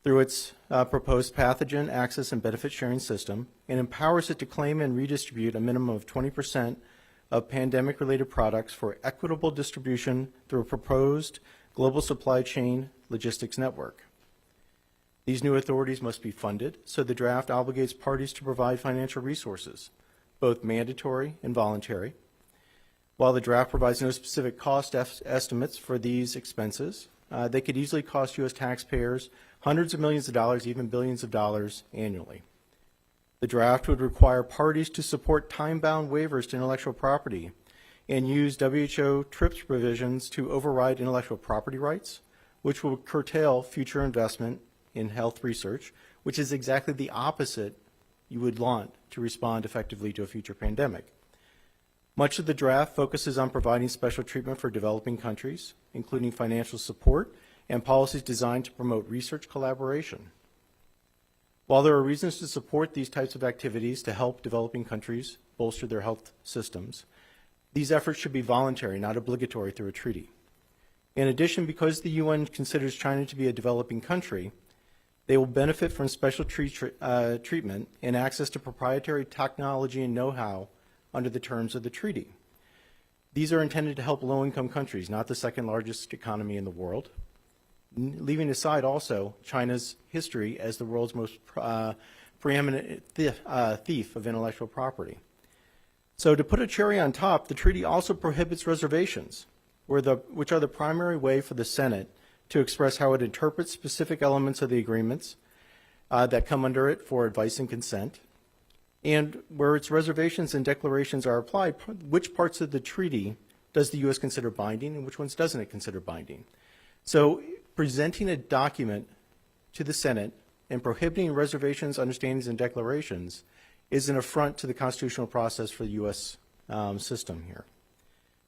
through its proposed pathogen access and benefit sharing system, and empowers it to claim and redistribute a minimum of 20% of pandemic-related products for equitable distribution through a proposed global supply chain logistics network. These new authorities must be funded, so the draft obligates parties to provide financial resources, both mandatory and voluntary. While the draft provides no specific cost estimates for these expenses, they could easily cost U.S. taxpayers hundreds of millions of dollars, even billions of dollars annually. The draft would require parties to support time-bound waivers to intellectual property and use WHO TRIPS provisions to override intellectual property rights, which will curtail future investment in health research, which is exactly the opposite you would want to respond effectively to a future pandemic. Much of the draft focuses on providing special treatment for developing countries, including financial support and policies designed to promote research collaboration. While there are reasons to support these types of activities to help developing countries bolster their health systems, these efforts should be voluntary, not obligatory through a treaty. In addition, because the UN considers China to be a developing country, they will benefit from special treatment and access to proprietary technology and know-how under the terms of the treaty. These are intended to help low-income countries, not the second largest economy in the world, leaving aside also China's history as the world's most preeminent thief of intellectual property. So to put a cherry on top, the treaty also prohibits reservations, which are the primary way for the Senate to express how it interprets specific elements of the agreements that come under it for advice and consent, and where its reservations and declarations are applied, which parts of the treaty does the U.S. consider binding and which ones doesn't it consider binding. So presenting a document to the Senate and prohibiting reservations, understandings, and declarations is an affront to the constitutional process for the U.S. System here.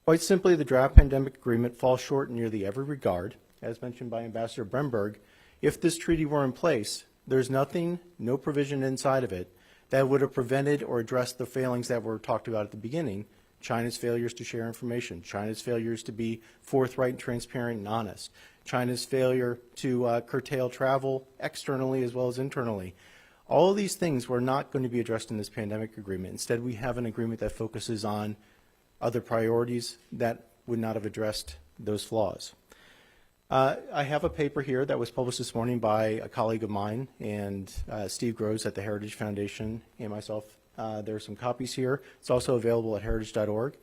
Quite simply, the draft pandemic agreement falls short in nearly every regard. As mentioned by Ambassador Bremberg, if this treaty were in place, there's nothing, no provision inside of it that would have prevented or addressed the failings that were talked about at the beginning. China's failures to share information, China's failures to be forthright, transparent, and honest, China's failure to curtail travel externally as well as internally. All of these things were not going to be addressed in this pandemic agreement. Instead, we have an agreement that focuses on other priorities that would not have addressed those flaws. I have a paper here that was published this morning by a colleague of mine and Steve Groves at the Heritage Foundation and myself. There are some copies here. It's also available at heritage.org,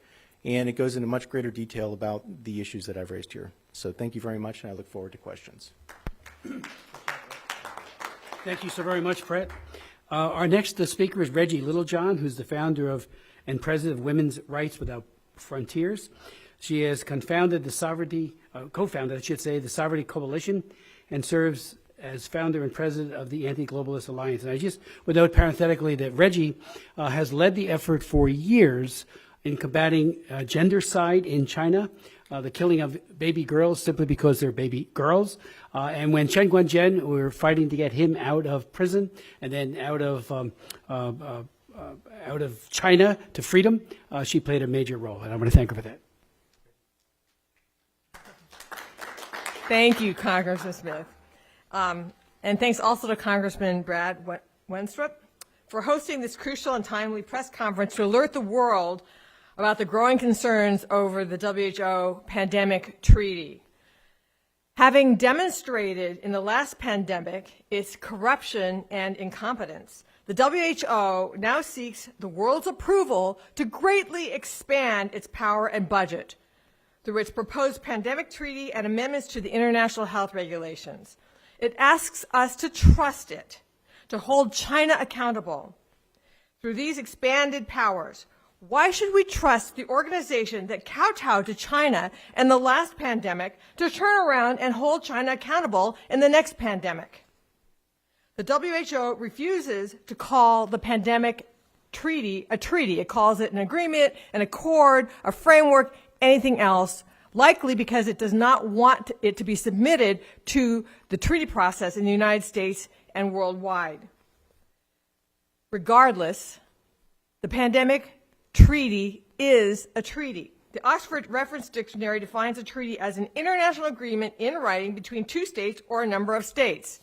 and it goes into much greater detail about the issues that I've raised here. So thank you very much, and I look forward to questions. Thank you so very much, Brett. Our next speaker is Reggie Littlejohn, who's the founder of and president of Women's Rights Without Frontiers. She has co-founded, the Sovereignty Coalition, and serves as founder and president of the Anti-Globalist Alliance. And I just would note parenthetically that Reggie has led the effort for years in combating gendercide in China, the killing of baby girls simply because they're baby girls. And when Chen Guangzhen, we were fighting to get him out of prison and then out of China to freedom, she played a major role, and I want to thank her for that. Thank you, Congressman Smith. And thanks also to Congressman Brad Wenstrup for hosting this crucial and timely press conference to alert the world about the growing concerns over the WHO pandemic treaty. Having demonstrated in the last pandemic its corruption and incompetence, the WHO now seeks the world's approval to greatly expand its power and budget through its proposed pandemic treaty and amendments to the international health regulations. It asks us to trust it, to hold China accountable. Through these expanded powers, why should we trust the organization that kowtowed to China in the last pandemic to turn around and hold China accountable in the next pandemic? The WHO refuses to call the pandemic treaty a treaty. It calls it an agreement, an accord, a framework, anything else, likely because it does not want it to be submitted to the treaty process in the United States and worldwide. Regardless, the pandemic treaty is a treaty. The Oxford Reference Dictionary defines a treaty as an international agreement in writing between two states or a number of states.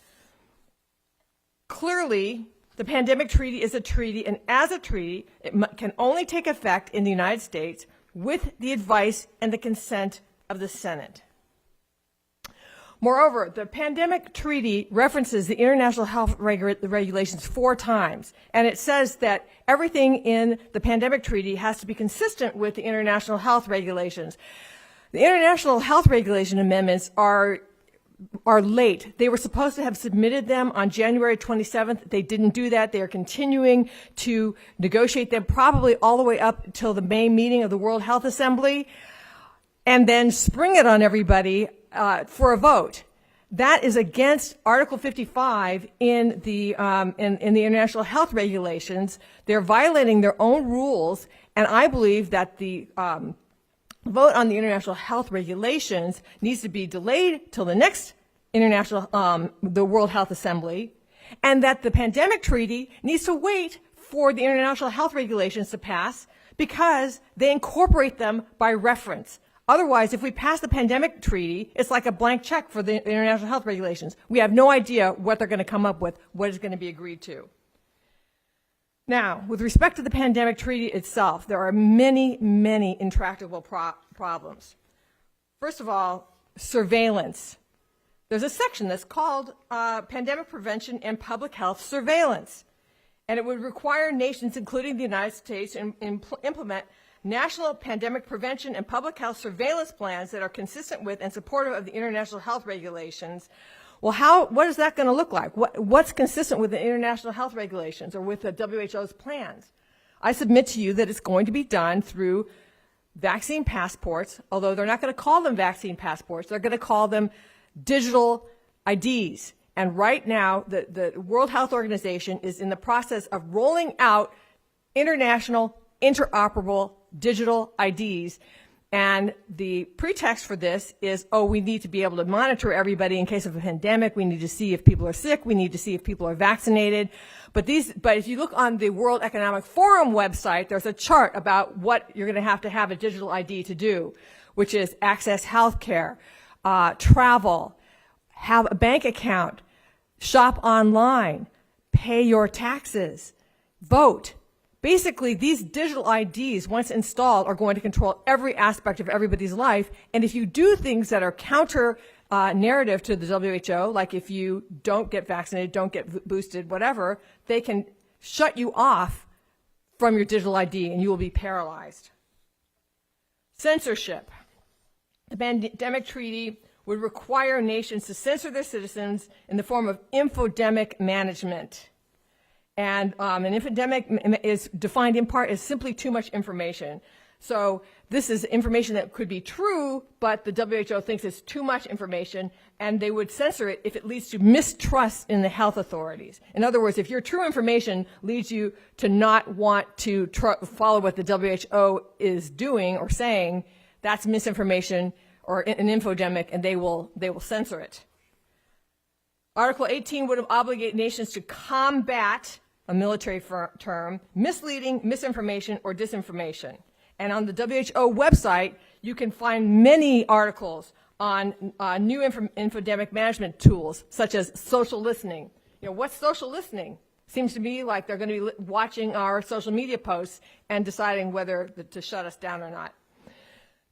Clearly, the pandemic treaty is a treaty, and as a treaty, it can only take effect in the United States with the advice and the consent of the Senate. Moreover, the pandemic treaty references the international health regulations 4 times, and it says that everything in the pandemic treaty has to be consistent with the international health regulations. The international health regulation amendments are late. They were supposed to have submitted them on January 27th. They didn't do that. They are continuing to negotiate them probably all the way up until the May meeting of the World Health Assembly, and then spring it on everybody for a vote. That is against Article 55 in the international health regulations. They're violating their own rules, and I believe that the vote on the international health regulations needs to be delayed till the next the World Health Assembly, and that the pandemic treaty needs to wait for the international health regulations to pass because they incorporate them by reference. Otherwise, if we pass the pandemic treaty, it's like a blank check for the international health regulations. We have no idea what they're going to come up with, what is going to be agreed to. Now, with respect to the pandemic treaty itself, there are many, many intractable problems. First of all, surveillance. There's a section that's called Pandemic Prevention and Public Health Surveillance, and it would require nations, including the United States, to implement national pandemic prevention and public health surveillance plans that are consistent with and supportive of the international health regulations. Well, what is that going to look like? What's consistent with the international health regulations or with the WHO's plans? I submit to you that it's going to be done through vaccine passports, although they're not going to call them vaccine passports. They're going to call them digital IDs. And right now, the World Health Organization is in the process of rolling out international interoperable digital IDs. And the pretext for this is, oh, we need to be able to monitor everybody in case of a pandemic. We need to see if people are sick. We need to see if people are vaccinated. But if you look on the World Economic Forum website, there's a chart about what you're going to have a digital ID to do, which is access health care, travel, have a bank account, shop online, pay your taxes, vote. Basically, these digital IDs, once installed, are going to control every aspect of everybody's life. And if you do things that are counter narrative to the WHO, like if you don't get vaccinated, don't get boosted, whatever, they can shut you off from your digital ID and you will be paralyzed. Censorship. The pandemic treaty would require nations to censor their citizens in the form of infodemic management. And an infodemic is defined in part as simply too much information. So this is information that could be true, but the WHO thinks it's too much information, and they would censor it if it leads to mistrust in the health authorities. In other words, if your true information leads you to not want to follow what the WHO is doing or saying, that's misinformation or an infodemic, and they will censor it. Article 18 would obligate nations to combat, a military term, misleading, misinformation, or disinformation. And on the WHO website, you can find many articles on new infodemic management tools, such as social listening. You know, what's social listening? Seems to me like they're going to be watching our social media posts and deciding whether to shut us down or not.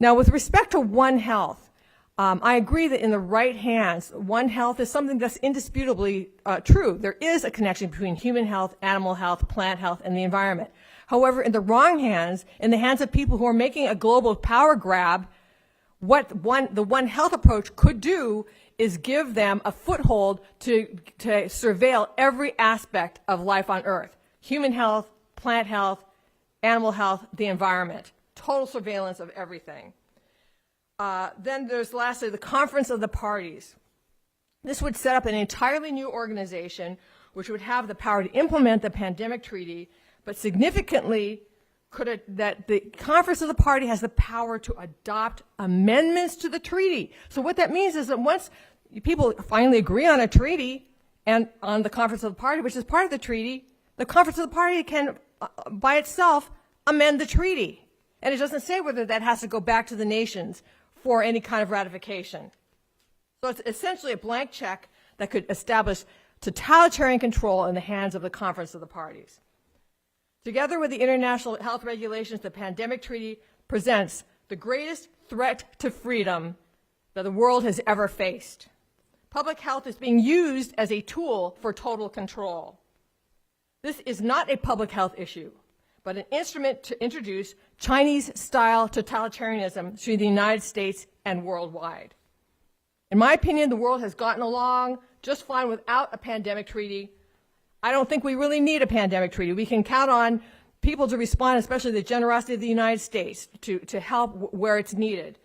Now, with respect to One Health, I agree that in the right hands, One Health is something that's indisputably true. There is a connection between human health, animal health, plant health, and the environment. However, in the wrong hands, in the hands of people who are making a global power grab, what the One Health approach could do is give them a foothold to surveil every aspect of life on Earth. Human health, plant health, animal health, the environment. Total surveillance of everything. Then there's lastly the Conference of the Parties. This would set up an entirely new organization which would have the power to implement the pandemic treaty, but significantly that the Conference of the Party has the power to adopt amendments to the treaty. So what that means is that once people finally agree on a treaty and on the Conference of the Party, which is part of the treaty, the Conference of the Party can, by itself, amend the treaty. And it doesn't say whether that has to go back to the nations for any kind of ratification. So it's essentially a blank check that could establish totalitarian control in the hands of the Conference of the Parties. Together with the international health regulations, the pandemic treaty presents the greatest threat to freedom that the world has ever faced. Public health is being used as a tool for total control. This is not a public health issue, but an instrument to introduce Chinese-style totalitarianism to the United States and worldwide. In my opinion, the world has gotten along just fine without a pandemic treaty. I don't think we really need a pandemic treaty. We can count on people to respond, especially the generosity of the United States, to help where it's needed.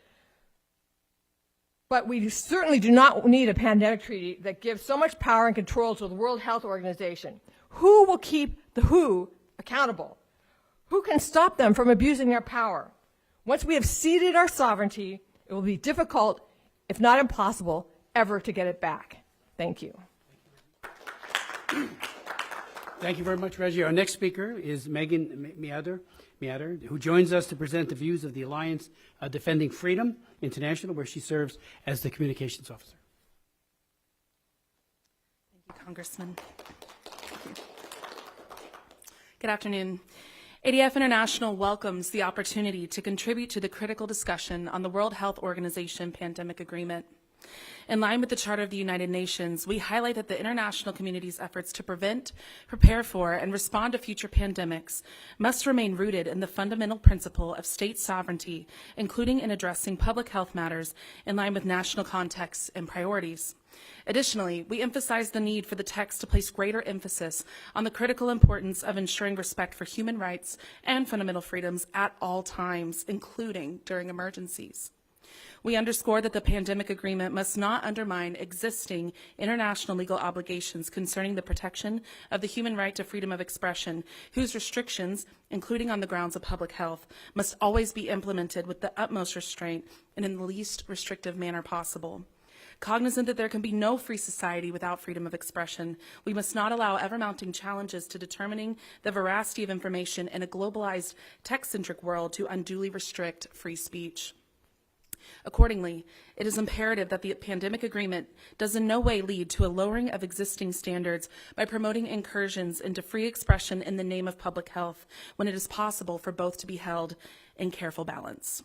But we certainly do not need a pandemic treaty that gives so much power and control to the World Health Organization. Who will keep the WHO accountable? Who can stop them from abusing their power? Once we have ceded our sovereignty, it will be difficult, if not impossible, ever to get it back. Thank you. Thank you very much, Reggie. Our next speaker is Megan Meader, who joins us to present the views of the Alliance Defending Freedom International, where she serves as the communications officer. Thank you, Congressman. Thank you. Good afternoon. ADF International welcomes the opportunity to contribute to the critical discussion on the World Health Organization Pandemic Agreement. In line with the Charter of the United Nations, we highlight that the international community's efforts to prevent, prepare for, and respond to future pandemics must remain rooted in the fundamental principle of state sovereignty, including in addressing public health matters in line with national contexts and priorities. Additionally, we emphasize the need for the text to place greater emphasis on the critical importance of ensuring respect for human rights and fundamental freedoms at all times, including during emergencies. We underscore that the pandemic agreement must not undermine existing international legal obligations concerning the protection of the human right to freedom of expression, whose restrictions, including on the grounds of public health, must always be implemented with the utmost restraint and in the least restrictive manner possible. Cognizant that there can be no free society without freedom of expression, we must not allow ever-mounting challenges to determining the veracity of information in a globalized, tech-centric world to unduly restrict free speech. Accordingly, it is imperative that the pandemic agreement does in no way lead to a lowering of existing standards by promoting incursions into free expression in the name of public health, when it is possible for both to be held in careful balance.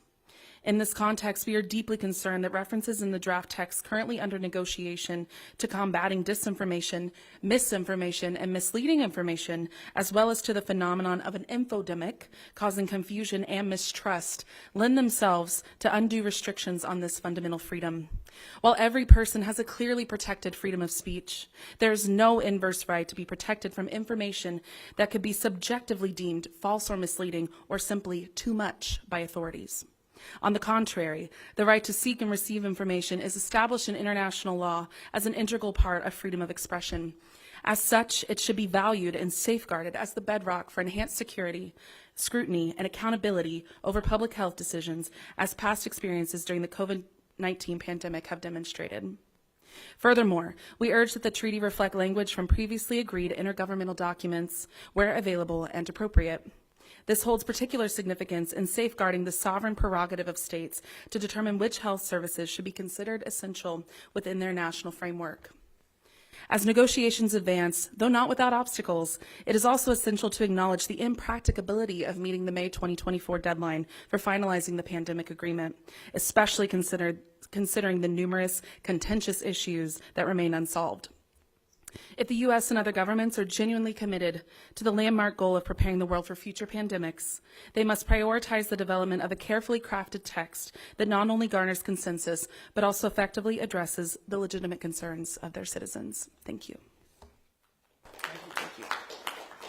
In this context, we are deeply concerned that references in the draft text currently under negotiation to combating disinformation, misinformation, and misleading information, as well as to the phenomenon of an infodemic causing confusion and mistrust, lend themselves to undue restrictions on this fundamental freedom. While every person has a clearly protected freedom of speech, there is no inverse right to be protected from information that could be subjectively deemed false or misleading or simply too much by authorities. On the contrary, the right to seek and receive information is established in international law as an integral part of freedom of expression. As such, it should be valued and safeguarded as the bedrock for enhanced security, scrutiny, and accountability over public health decisions, as past experiences during the COVID-19 pandemic have demonstrated. Furthermore, we urge that the treaty reflect language from previously agreed intergovernmental documents where available and appropriate. This holds particular significance in safeguarding the sovereign prerogative of states to determine which health services should be considered essential within their national framework. As negotiations advance, though not without obstacles, it is also essential to acknowledge the impracticability of meeting the May 2024 deadline for finalizing the pandemic agreement, especially considering the numerous contentious issues that remain unsolved. If the U.S. and other governments are genuinely committed to the landmark goal of preparing the world for future pandemics, they must prioritize the development of a carefully crafted text that not only garners consensus, but also effectively addresses the legitimate concerns of their citizens. Thank you.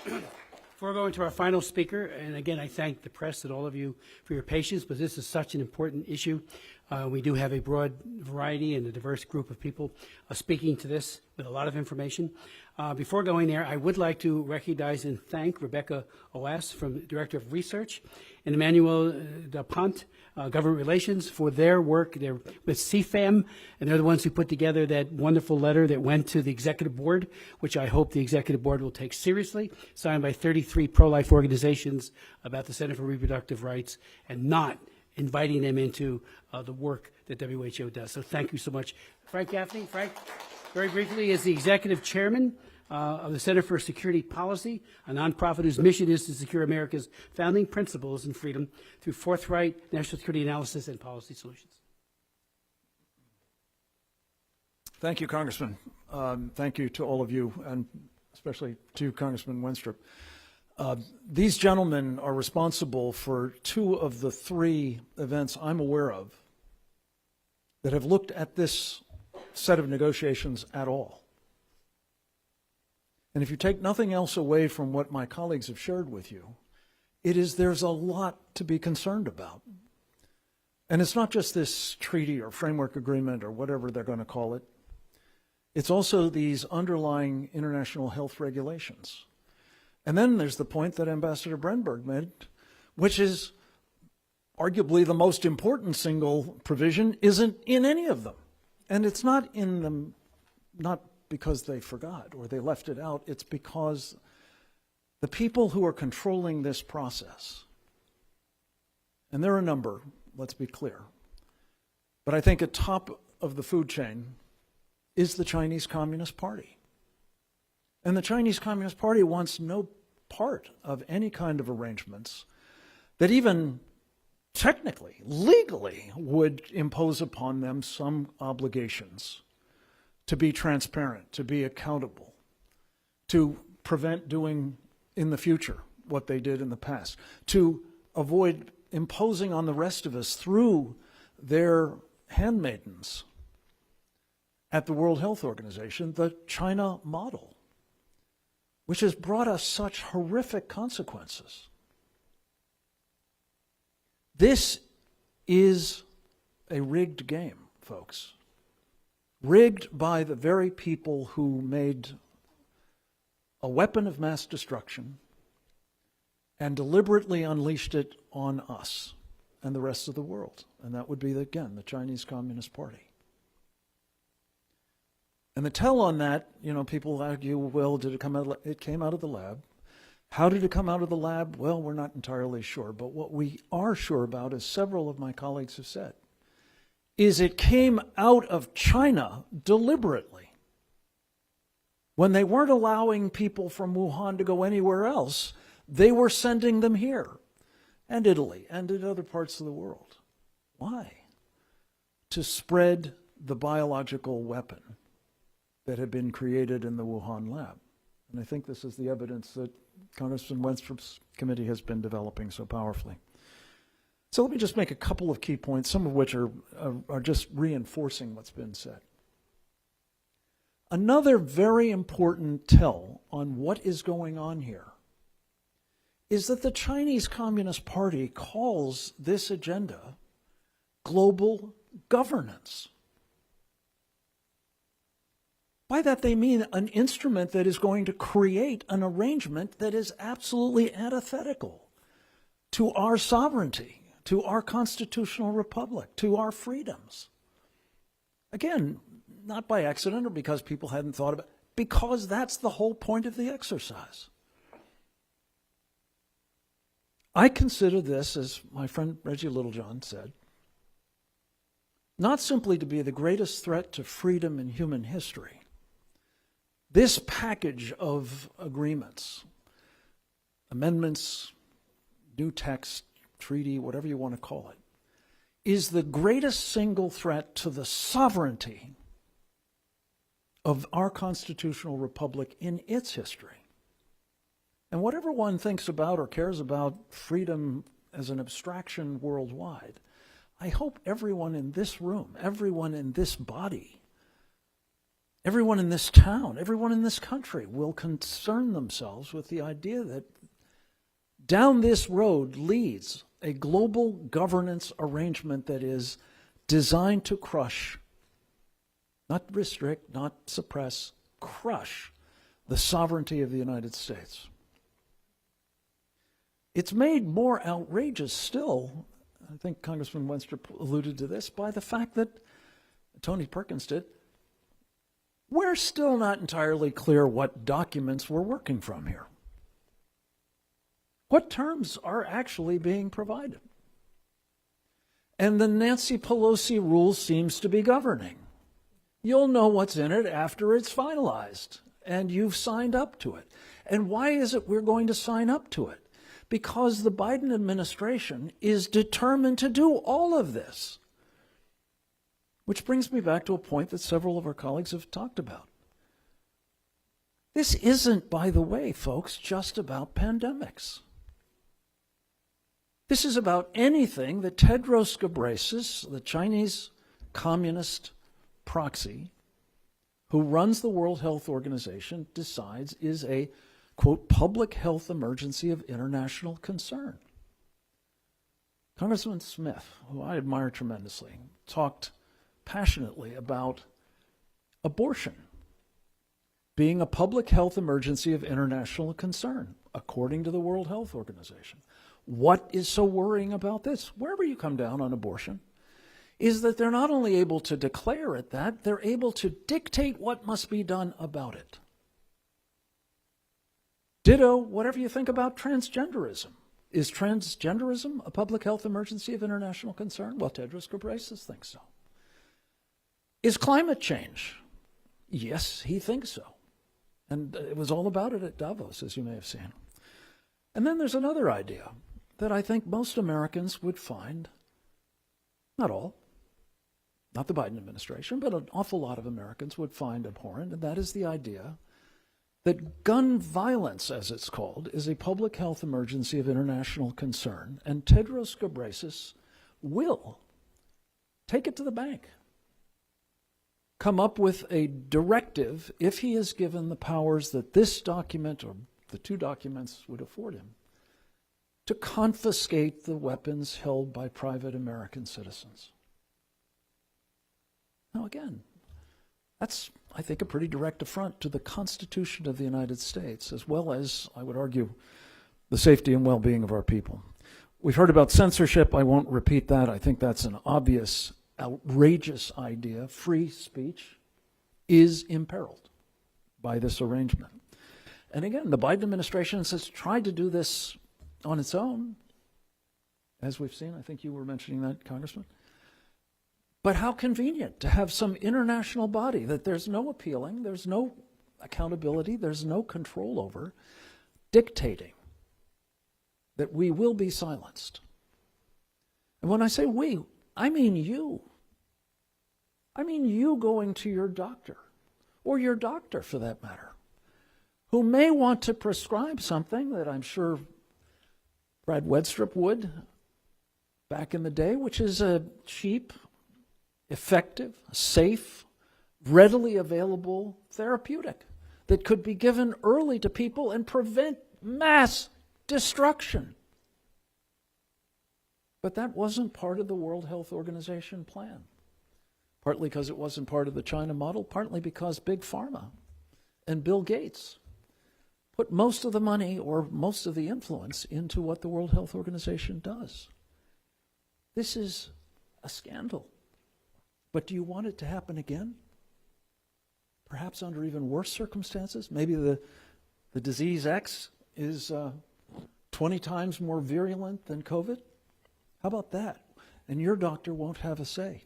Before going to our final speaker, and again, I thank the press and all of you for your patience, but this is such an important issue. We do have a broad variety and a diverse group of people speaking to this with a lot of information. Before going there, I would like to recognize and thank Rebecca Oas, from Director of Research, and Emmanuel Dapont, Government Relations, for their work. They're with CFAM, and they're the ones who put together that wonderful letter that went to the Executive Board, which I hope the Executive Board will take seriously, signed by 33 pro-life organizations about the Center for Reproductive Rights, and not inviting them into the work that WHO does. So thank you so much. Frank Gaffney. Frank, very briefly, is the Executive Chairman of the Center for Security Policy, a nonprofit whose mission is to secure America's founding principles and freedom through forthright national security analysis and policy solutions. Thank you, Congressman. Thank you to all of you, and especially to Congressman Wenstrup. These gentlemen are responsible for 2 of the 3 events I'm aware of that have looked at this set of negotiations at all. And if you take nothing else away from what my colleagues have shared with you, it is there's a lot to be concerned about. And it's not just this treaty or framework agreement or whatever they're going to call it. It's also these underlying international health regulations. And then there's the point that Ambassador Bremberg made, which is arguably the most important single provision isn't in any of them. And it's not in them, not because they forgot or they left it out. It's because the people who are controlling this process, and there are a number, let's be clear, but I think at top of the food chain is the Chinese Communist Party. And the Chinese Communist Party wants no part of any kind of arrangements that even technically, legally, would impose upon them some obligations to be transparent, to be accountable, to prevent doing in the future what they did in the past, to avoid imposing on the rest of us through their handmaidens at the World Health Organization the China model, which has brought us such horrific consequences. This is a rigged game, folks. Rigged by the very people who made a weapon of mass destruction and deliberately unleashed it on us and the rest of the world. And that would be, again, the Chinese Communist Party. And the tell on that, people argue, well, did it come out? It came out of the lab. How did it come out of the lab? Well, we're not entirely sure. But what we are sure about, as several of my colleagues have said, is it came out of China deliberately. When they weren't allowing people from Wuhan to go anywhere else, they were sending them here, and Italy, and in other parts of the world. Why? To spread the biological weapon that had been created in the Wuhan lab. And I think this is the evidence that Congressman Wenstrup's committee has been developing so powerfully. So let me just make a couple of key points, some of which are just reinforcing what's been said. Another very important tell on what is going on here is that the Chinese Communist Party calls this agenda global governance. By that they mean an instrument that is going to create an arrangement that is absolutely antithetical to our sovereignty, to our constitutional republic, to our freedoms. Again, not by accident or because people hadn't thought about it, because that's the whole point of the exercise. I consider this, as my friend Reggie Littlejohn said, not simply to be the greatest threat to freedom in human history. This package of agreements, amendments, new text, treaty, whatever you want to call it, is the greatest single threat to the sovereignty of our constitutional republic in its history. And whatever one thinks about or cares about freedom as an abstraction worldwide, I hope everyone in this room, everyone in this body, everyone in this town, everyone in this country will concern themselves with the idea that down this road leads a global governance arrangement that is designed to crush, not restrict, not suppress, crush the sovereignty of the United States. It's made more outrageous still, I think Congressman Wenstrup alluded to this, by the fact that, Tony Perkins did, we're still not entirely clear what documents we're working from here. What terms are actually being provided? And the Nancy Pelosi rule seems to be governing. You'll know what's in it after it's finalized, and you've signed up to it. And why is it we're going to sign up to it? Because the Biden administration is determined to do all of this. Which brings me back to a point that several of our colleagues have talked about. This isn't, by the way, folks, just about pandemics. This is about anything that Tedros Ghebreyesus, the Chinese communist proxy, who runs the World Health Organization, decides is a, quote, public health emergency of international concern. Congressman Smith, who I admire tremendously, talked passionately about abortion being a public health emergency of international concern, according to the World Health Organization. What is so worrying about this? Wherever you come down on abortion, is that they're not only able to declare it that, they're able to dictate what must be done about it. Ditto, whatever you think about transgenderism. Is transgenderism a public health emergency of international concern? Well, Tedros Ghebreyesus thinks so. Is climate change? Yes, he thinks so. And it was all about it at Davos, as you may have seen. And then there's another idea that I think most Americans would find, not all, not the Biden administration, but an awful lot of Americans would find abhorrent, and that is the idea that gun violence, as it's called, is a public health emergency of international concern, and Tedros Ghebreyesus will take it to the bank, come up with a directive, if he is given the powers that this document or the two documents would afford him, to confiscate the weapons held by private American citizens. Now, again, that's, I think, a pretty direct affront to the Constitution of the United States, as well as, I would argue, the safety and well-being of our people. We've heard about censorship. I won't repeat that. I think that's an obvious, outrageous idea. Free speech is imperiled by this arrangement. And again, the Biden administration has tried to do this on its own, as we've seen. I think you were mentioning that, Congressman. But how convenient to have some international body that there's no appealing, there's no accountability, there's no control over, dictating that we will be silenced. And when I say we, I mean you. I mean you going to your doctor, or your doctor for that matter, who may want to prescribe something that I'm sure Brad Wenstrup would back in the day, which is a cheap, effective, safe, readily available therapeutic that could be given early to people and prevent mass destruction. But that wasn't part of the World Health Organization plan. Partly because it wasn't part of the China model, partly because Big Pharma and Bill Gates put most of the money or most of the influence into what the World Health Organization does. This is a scandal. But do you want it to happen again? Perhaps under even worse circumstances? Maybe the disease X is 20 times more virulent than COVID? How about that? And your doctor won't have a say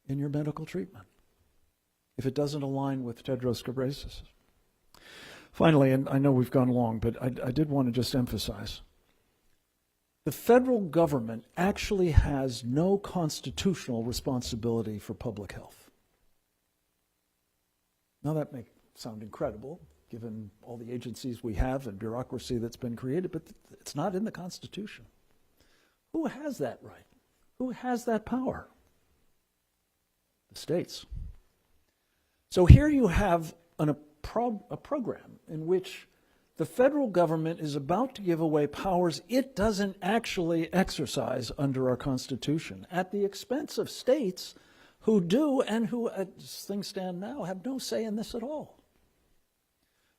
in your medical treatment if it doesn't align with Tedros Ghebreyesus. Finally, and I know we've gone long, but I did want to just emphasize, the federal government actually has no constitutional responsibility for public health. Now that may sound incredible, given all the agencies we have and bureaucracy that's been created, but it's not in the Constitution. Who has that right? Who has that power? The states. So here you have a program in which the federal government is about to give away powers it doesn't actually exercise under our Constitution at the expense of states who do and who, as things stand now, have no say in this at all.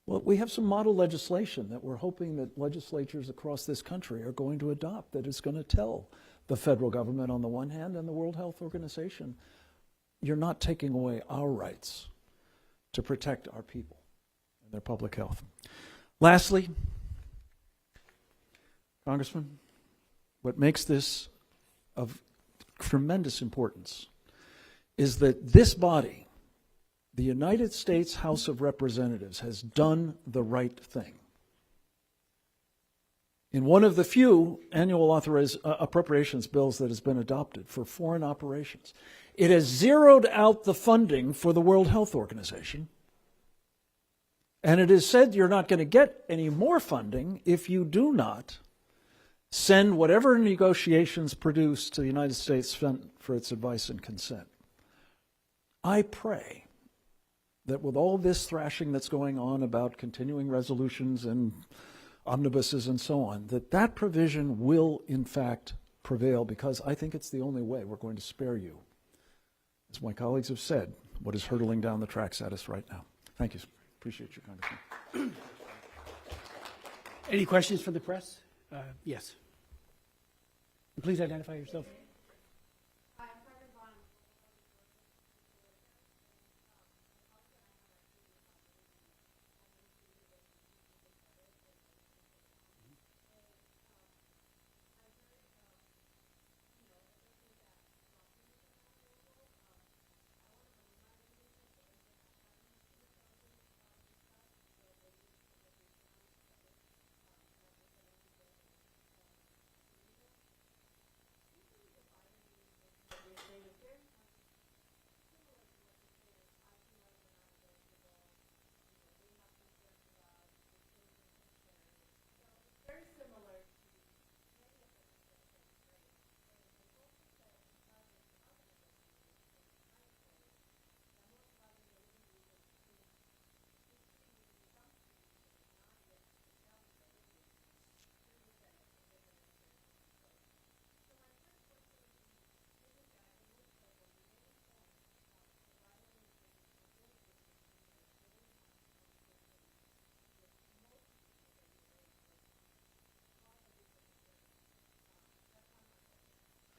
Well, we have some model legislation that we're hoping that legislatures across this country are going to adopt that is going to tell the federal government on the one hand and the World Health Organization, you're not taking away our rights to protect our people and their public health. Lastly, Congressman, what makes this of tremendous importance is that this body, the United States House of Representatives, has done the right thing. In one of the few annual appropriations bills that has been adopted for foreign operations, it has zeroed out the funding for the World Health Organization. And it is said you're not going to get any more funding if you do not send whatever negotiations produced to the United States for its advice and consent. I pray that with all this thrashing that's going on about continuing resolutions and omnibuses and so on, that provision will in fact prevail, because I think it's the only way we're going to spare you, as my colleagues have said, what is hurtling down the tracks at us right now. Thank you. Appreciate you, Congressman. Any questions from the press? Yes. Please identify yourself.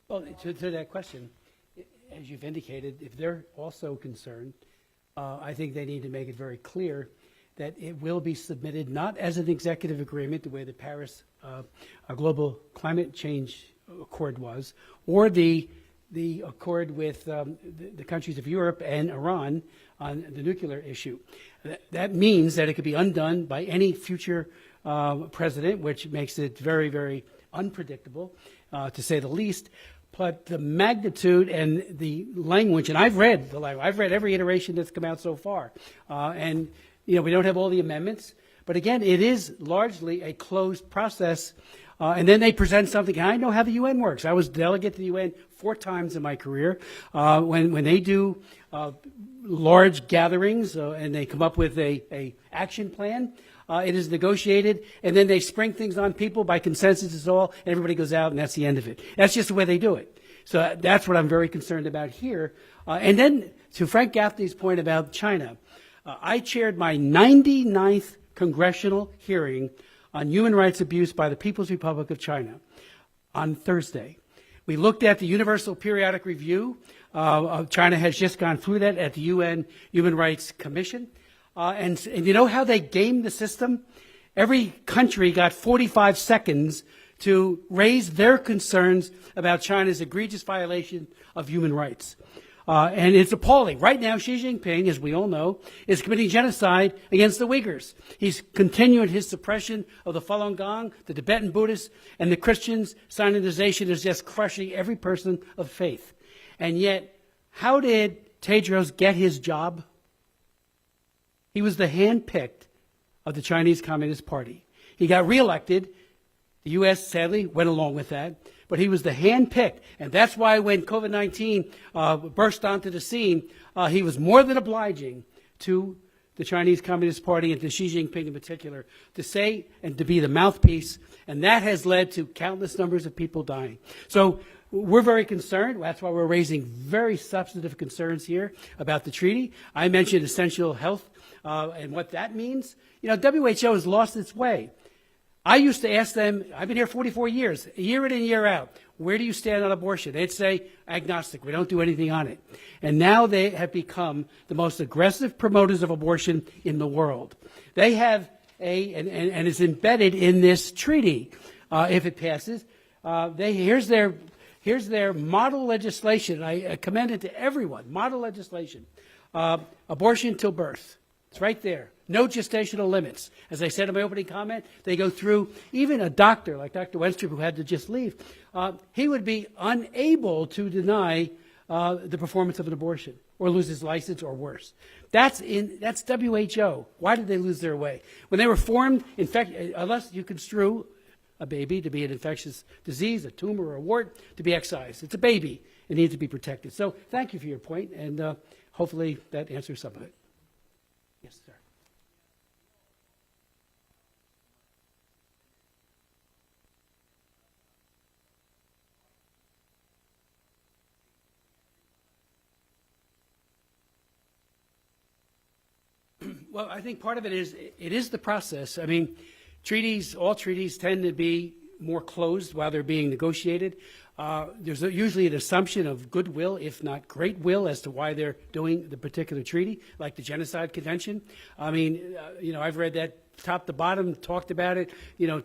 Well, to that question, as you've indicated, if they're also concerned, I think they need to make it very clear that it will be submitted not as an executive agreement, the way the Paris Global Climate Change Accord was, or the accord with the countries of Europe and Iran on the nuclear issue. That means that it could be undone by any future president, which makes it very, very unpredictable, to say the least. But the magnitude and the language, and I've read the language, I've read every iteration that's come out so far, and we don't have all the amendments, but again, it is largely a closed process. And then they present something, and I know how the UN works. I was delegate to the UN 4 times in my career. When they do large gatherings and they come up with a action plan, it is negotiated, and then they spring things on people by consensus is all, and everybody goes out, and that's the end of it. That's just the way they do it. So that's what I'm very concerned about here. And then to Frank Gaffney's point about China, I chaired my 99th congressional hearing on human rights abuse by the People's Republic of China on Thursday. We looked at the Universal Periodic Review. China has just gone through that at the UN Human Rights Commission. And you know how they gamed the system? Every country got 45 seconds to raise their concerns about China's egregious violation of human rights. And it's appalling. Right now, Xi Jinping, as we all know, is committing genocide against the Uyghurs. He's continuing his suppression of the Falun Gong, the Tibetan Buddhists, and the Christians. Zionization is just crushing every person of faith. And yet, how did Tedros get his job? He was the hand-picked of the Chinese Communist Party. He got reelected. The U.S., sadly, went along with that. But he was the hand-picked. And that's why when COVID-19 burst onto the scene, he was more than obliging to the Chinese Communist Party and to Xi Jinping in particular to say and to be the mouthpiece. And that has led to countless numbers of people dying. So we're very concerned. That's why we're raising very substantive concerns here about the treaty. I mentioned essential health and what that means. WHO has lost its way. I used to ask them, I've been here 44 years, year in and year out, where do you stand on abortion? They'd say, agnostic, we don't do anything on it. And now they have become the most aggressive promoters of abortion in the world. They have and it's embedded in this treaty, if it passes. Here's their model legislation. I commend it to everyone, model legislation. Abortion till birth. It's right there. No gestational limits. As I said in my opening comment, they go through, even a doctor like Dr. Wenstrup, who had to just leave, he would be unable to deny the performance of an abortion or lose his license or worse. That's WHO. Why did they lose their way? When they were formed, unless you construe a baby to be an infectious disease, a tumor or a wart, to be excised. It's a baby. It needs to be protected. So thank you for your point, and hopefully that answers some of it. Yes, sir. Well, I think part of it is the process. I mean, all treaties tend to be more closed while they're being negotiated. There's usually an assumption of goodwill, if not great will, as to why they're doing the particular treaty, like the Genocide Convention. I mean, I've read that top to bottom, talked about it,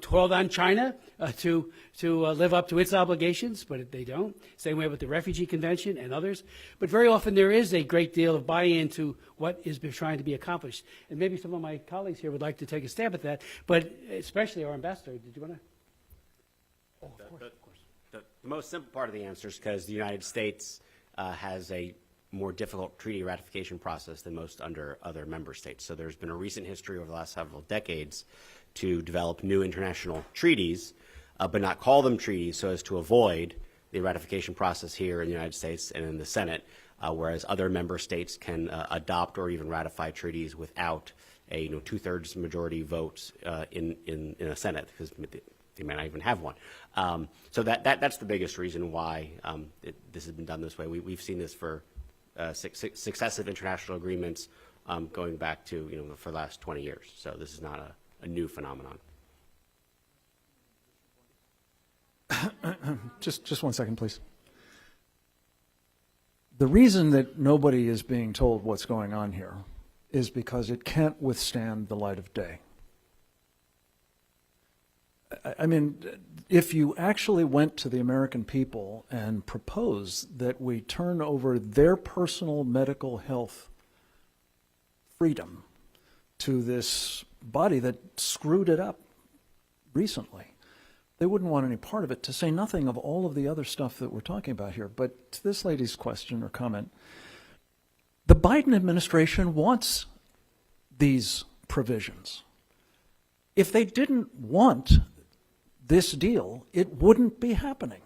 toiled on China to live up to its obligations, but they don't. Same way with the Refugee Convention and others. But very often there is a great deal of buy-in to what is trying to be accomplished. And maybe some of my colleagues here would like to take a stab at that, but especially our ambassador. Did you want to? Oh, of course. The most simple part of the answer is because the United States has a more difficult treaty ratification process than most other member states. So there's been a recent history over the last several decades to develop new international treaties, but not call them treaties so as to avoid the ratification process here in the United States and in the Senate, whereas other member states can adopt or even ratify treaties without a 2/3 majority votes in a Senate, because they may not even have one. So that's the biggest reason why this has been done this way. We've seen this for successive international agreements going back to for the last 20 years. So this is not a new phenomenon. Just 1 second, please. The reason that nobody is being told what's going on here is because it can't withstand the light of day. I mean, if you actually went to the American people and proposed that we turn over their personal medical health freedom to this body that screwed it up recently, they wouldn't want any part of it, to say nothing of all of the other stuff that we're talking about here. But to this lady's question or comment, the Biden administration wants these provisions. If they didn't want this deal, it wouldn't be happening.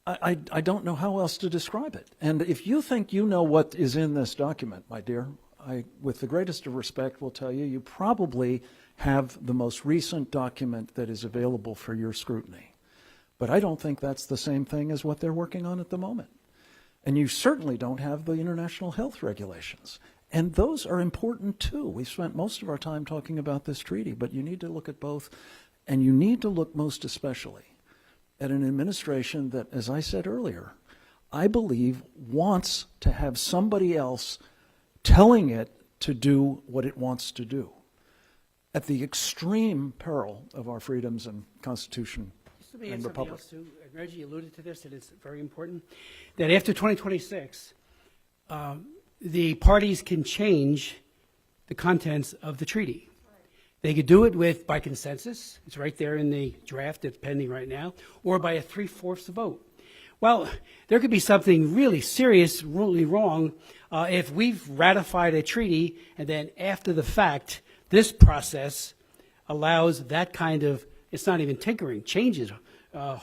I don't know how else to describe it. And if you think you know what is in this document, my dear, I, with the greatest of respect, will tell you, you probably have the most recent document that is available for your scrutiny. But I don't think that's the same thing as what they're working on at the moment. And you certainly don't have the international health regulations. And those are important too. We've spent most of our time talking about this treaty, but you need to look at both. And you need to look most especially at an administration that, as I said earlier, I believe wants to have somebody else telling it to do what it wants to do, at the extreme peril of our freedoms and Constitution Let me add and something Republic. else too. Reggie alluded to this, and it's very important, that after 2026, the parties can change the contents of the treaty. They could do it by consensus. It's right there in the draft that's pending right now, or by a 3/4 vote. Well, there could be something really serious, really wrong, if we've ratified a treaty and then after the fact, this process allows that kind of, it's not even tinkering, changes,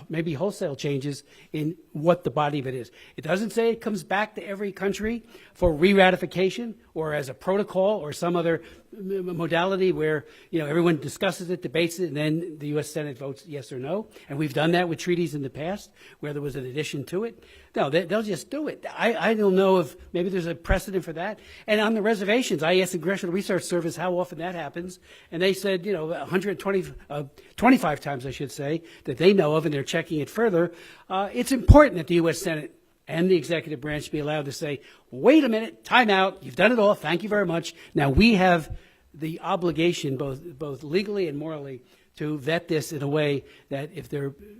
maybe wholesale changes in what the body of it is. It doesn't say it comes back to every country for re-ratification or as a protocol or some other modality where, you know, everyone discusses it, debates it, and then the U.S. Senate votes yes or no. And we've done that with treaties in the past where there was an addition to it. No, they'll just do it. I don't know if maybe there's a precedent for that. And on the reservations, I asked the Congressional Research Service how often that happens, and they said, 25 times, I should say, that they know of, and they're checking it further. It's important that the U.S. Senate and the executive branch be allowed to say, wait a minute, time out, you've done it all, thank you very much. Now we have the obligation, both legally and morally, to vet this in a way that if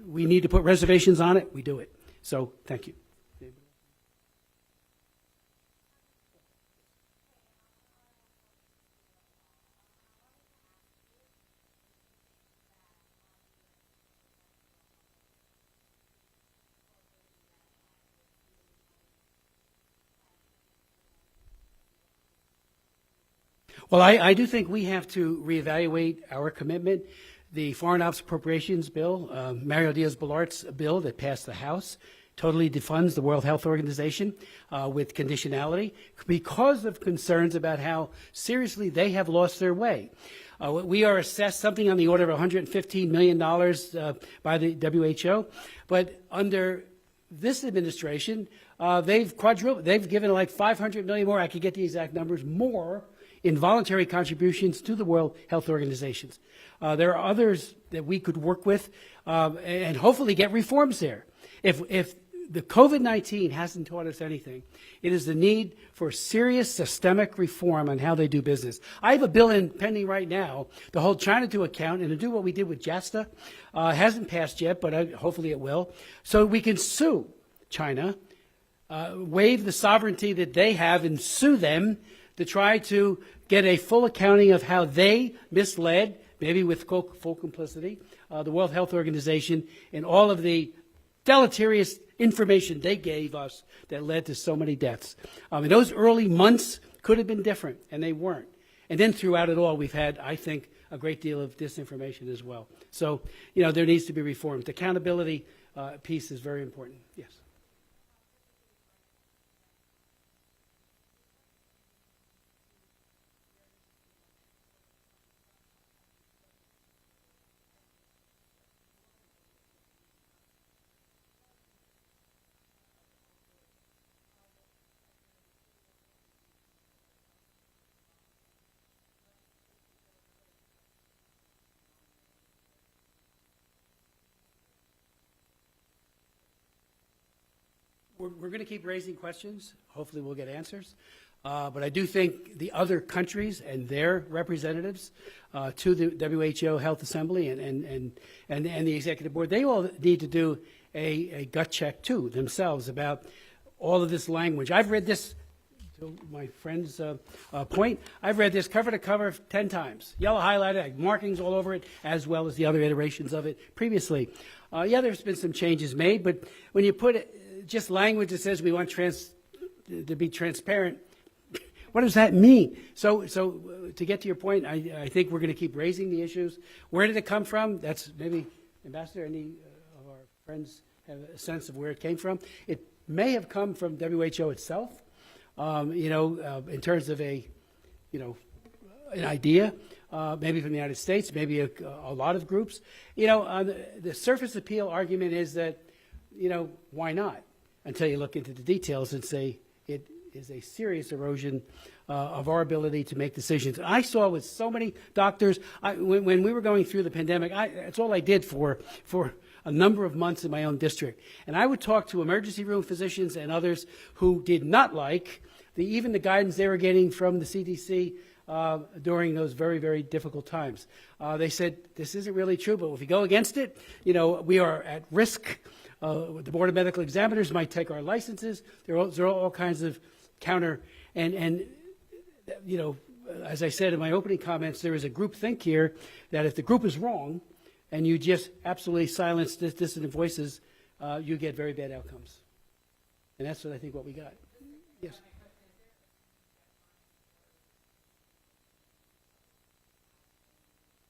we need to put reservations on it, we do it. So, thank you. Well, I do think we have to reevaluate our commitment. The Foreign Ops Appropriations Bill, Mario Diaz-Balart's bill that passed the House, totally defunds the World Health Organization with conditionality because of concerns about how seriously they have lost their way. We are assessed something on the order of $115 million by the WHO, but under this administration, they've quadrupled. They've given like $500 million more. I could get the exact numbers more in voluntary contributions to the World Health Organizations. There are others that we could work with and hopefully get reforms there. If the COVID-19 hasn't taught us anything, it is the need for serious systemic reform on how they do business. I have a bill pending right now to hold China to account and to do what we did with JASTA. Hasn't passed yet, but hopefully it will. So we can sue China, waive the sovereignty that they have and sue them to try to get a full accounting of how they misled, maybe with full complicity, the World Health Organization and all of the deleterious information they gave us that led to so many deaths. In those early months could have been different, and they weren't. And then throughout it all, we've had, I think, a great deal of disinformation as well. So, there needs to be reforms. The accountability piece is very important. Yes. we're going to keep raising questions. Hopefully we'll get answers. But I do think the other countries and their representatives to the WHO Health Assembly and the Executive Board, they all need to do a gut check too themselves about all of this language. I've read this, to my friend's point, I've read this cover to cover 10 times. Yellow highlighted, markings all over it, as well as the other iterations of it previously. Yeah, there's been some changes made, but when you put just language that says we want to be transparent, what does that mean? So to get to your point, I think we're going to keep raising the issues. Where did it come from? That's maybe, Ambassador, any of our friends have a sense of where it came from? It may have come from WHO itself, in terms of an idea, maybe from the United States, maybe a lot of groups. The surface appeal argument is that, why not? Until you look into the details and say it is a serious erosion of our ability to make decisions. I saw with so many doctors, when we were going through the pandemic, it's all I did for a number of months in my own district. And I would talk to emergency room physicians and others who did not like even the guidance they were getting from the CDC during those very, very difficult times. They said, this isn't really true, but if we go against it, we are at risk. The Board of Medical Examiners might take our licenses. There are all kinds of counter, and as I said in my opening comments, there is a group think here that if the group is wrong and you just absolutely silence dissident voices, you get very bad outcomes. And that's what I think what we got. Yes.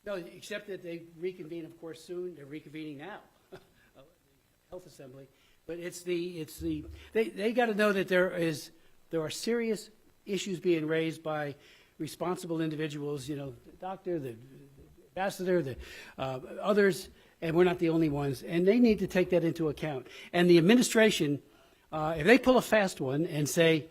No, except that they reconvene, of course, soon. They're reconvening now, Health Assembly. But they got to know that there are serious issues being raised by responsible individuals, the doctor, the ambassador, the others, and we're not the only ones. And they need to take that into account. And the administration, if they pull a fast one and say,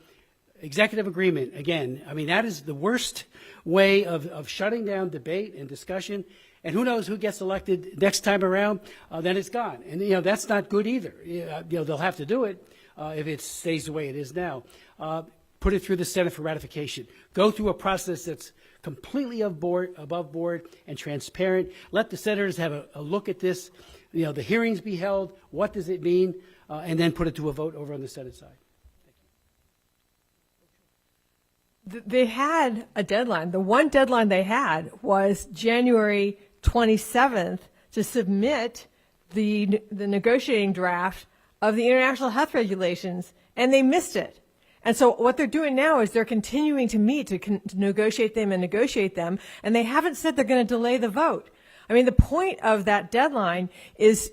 executive agreement, again, I mean, that is the worst way of shutting down debate and discussion. And who knows who gets elected next time around, then it's gone. And, that's not good either. They'll have to do it if it stays the way it is now. Put it through the Senate for ratification. Go through a process that's completely above board and transparent. Let the senators have a look at this. The hearings be held. What does it mean? And then put it to a vote over on the Senate side. They had a deadline. The one deadline they had was January 27th to submit the negotiating draft of the international health regulations, and they missed it. And so what they're doing now is they're continuing to meet to negotiate them, and they haven't said they're going to delay the vote. I mean, the point of that deadline is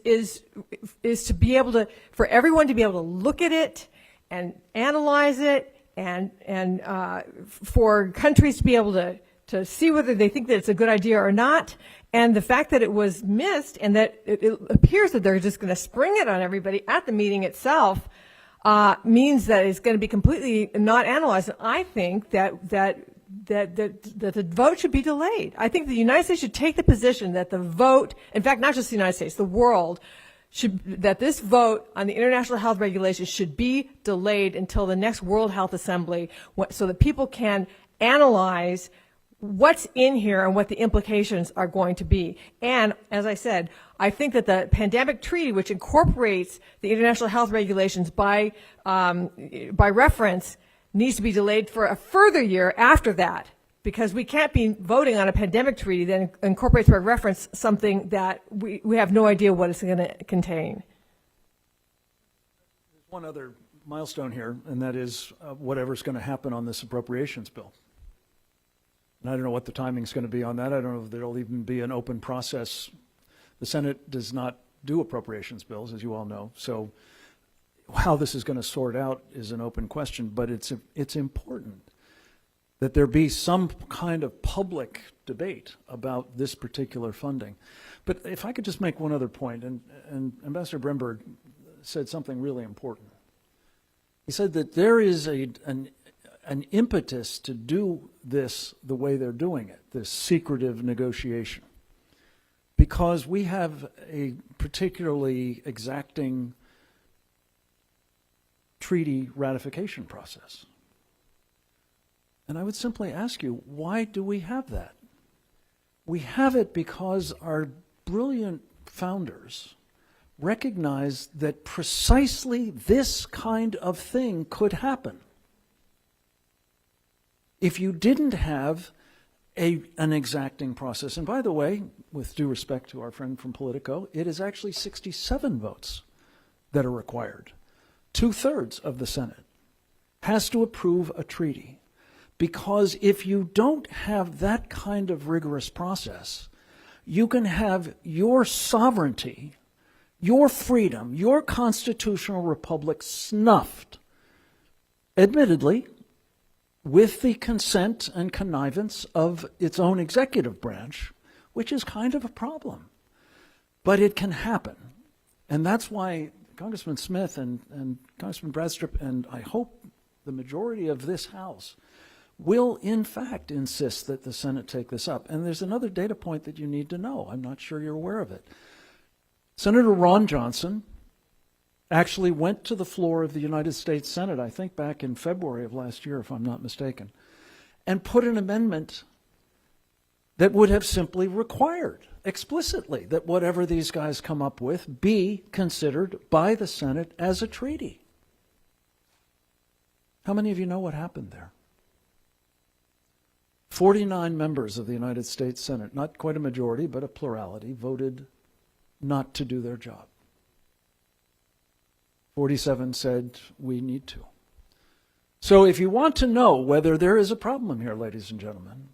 to be able to, for everyone to be able to look at it and analyze it, and for countries to be able to see whether they think that it's a good idea or not. And the fact that it was missed and that it appears that they're just going to spring it on everybody at the meeting itself means that it's going to be completely not analyzed. And I think that the vote should be delayed. I think the United States should take the position that the vote, in fact, not just the United States, the world, that this vote on the international health regulations should be delayed until the next World Health Assembly so that people can analyze what's in here and what the implications are going to be. And as I said, I think that the pandemic treaty, which incorporates the international health regulations by reference, needs to be delayed for a further year after that, because we can't be voting on a pandemic treaty that incorporates by reference something that we have no idea what it's going to contain. There's one other milestone here, and that is whatever's going to happen on this appropriations bill. And I don't know what the timing's going to be on that. I don't know if there'll even be an open process. The Senate does not do appropriations bills, as you all know. So how this is going to sort out is an open question, but it's important that there be some kind of public debate about this particular funding. But if I could just make one other point, and Ambassador Bremberg said something really important. He said that there is an impetus to do this the way they're doing it, this secretive negotiation, because we have a particularly exacting treaty ratification process. And I would simply ask you, why do we have that? We have it because our brilliant founders recognized that precisely this kind of thing could happen. If you didn't have an exacting process, and by the way, with due respect to our friend from Politico, it is actually 67 votes that are required. 2/3 of the Senate has to approve a treaty. Because if you don't have that kind of rigorous process, you can have your sovereignty, your freedom, your constitutional republic snuffed, admittedly, with the consent and connivance of its own executive branch, which is kind of a problem. But it can happen. And that's why Congressman Smith and Congressman Wenstrup, and I hope the majority of this House, will in fact insist that the Senate take this up. And there's another data point that you need to know. I'm not sure you're aware of it. Senator Ron Johnson actually went to the floor of the United States Senate, I think back in February of last year, if I'm not mistaken, and put an amendment that would have simply required explicitly that whatever these guys come up with be considered by the Senate as a treaty. How many of you know what happened there? 49 members of the United States Senate, not quite a majority, but a plurality, voted not to do their job. 47 said, we need to. So if you want to know whether there is a problem here, ladies and gentlemen,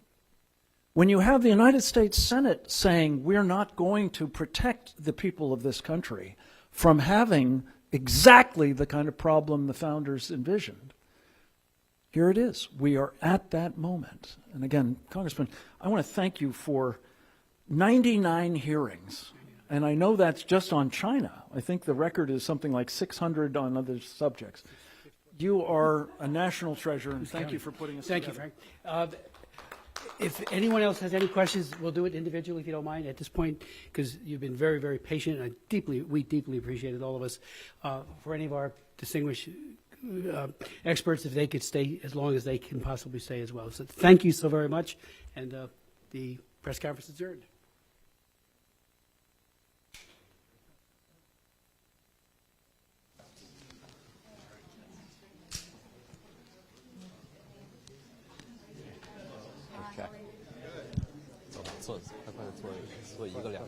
when you have the United States Senate saying we're not going to protect the people of this country from having exactly the kind of problem the founders envisioned, here it is. We are at that moment. And again, Congressman, I want to thank you for 99 hearings. And I know that's just on China. I think the record is something like 600 on other subjects. You are a national treasure, and thank you for putting us together. Thank you, Frank. If anyone else has any questions, we'll do it individually if you don't mind at this point, because you've been very, very patient. And we deeply appreciate it, all of us. For any of our distinguished experts, if they could stay as long as they can possibly stay as well. So thank you so very much, and the press conference is adjourned. Okay. 做一个2个这样。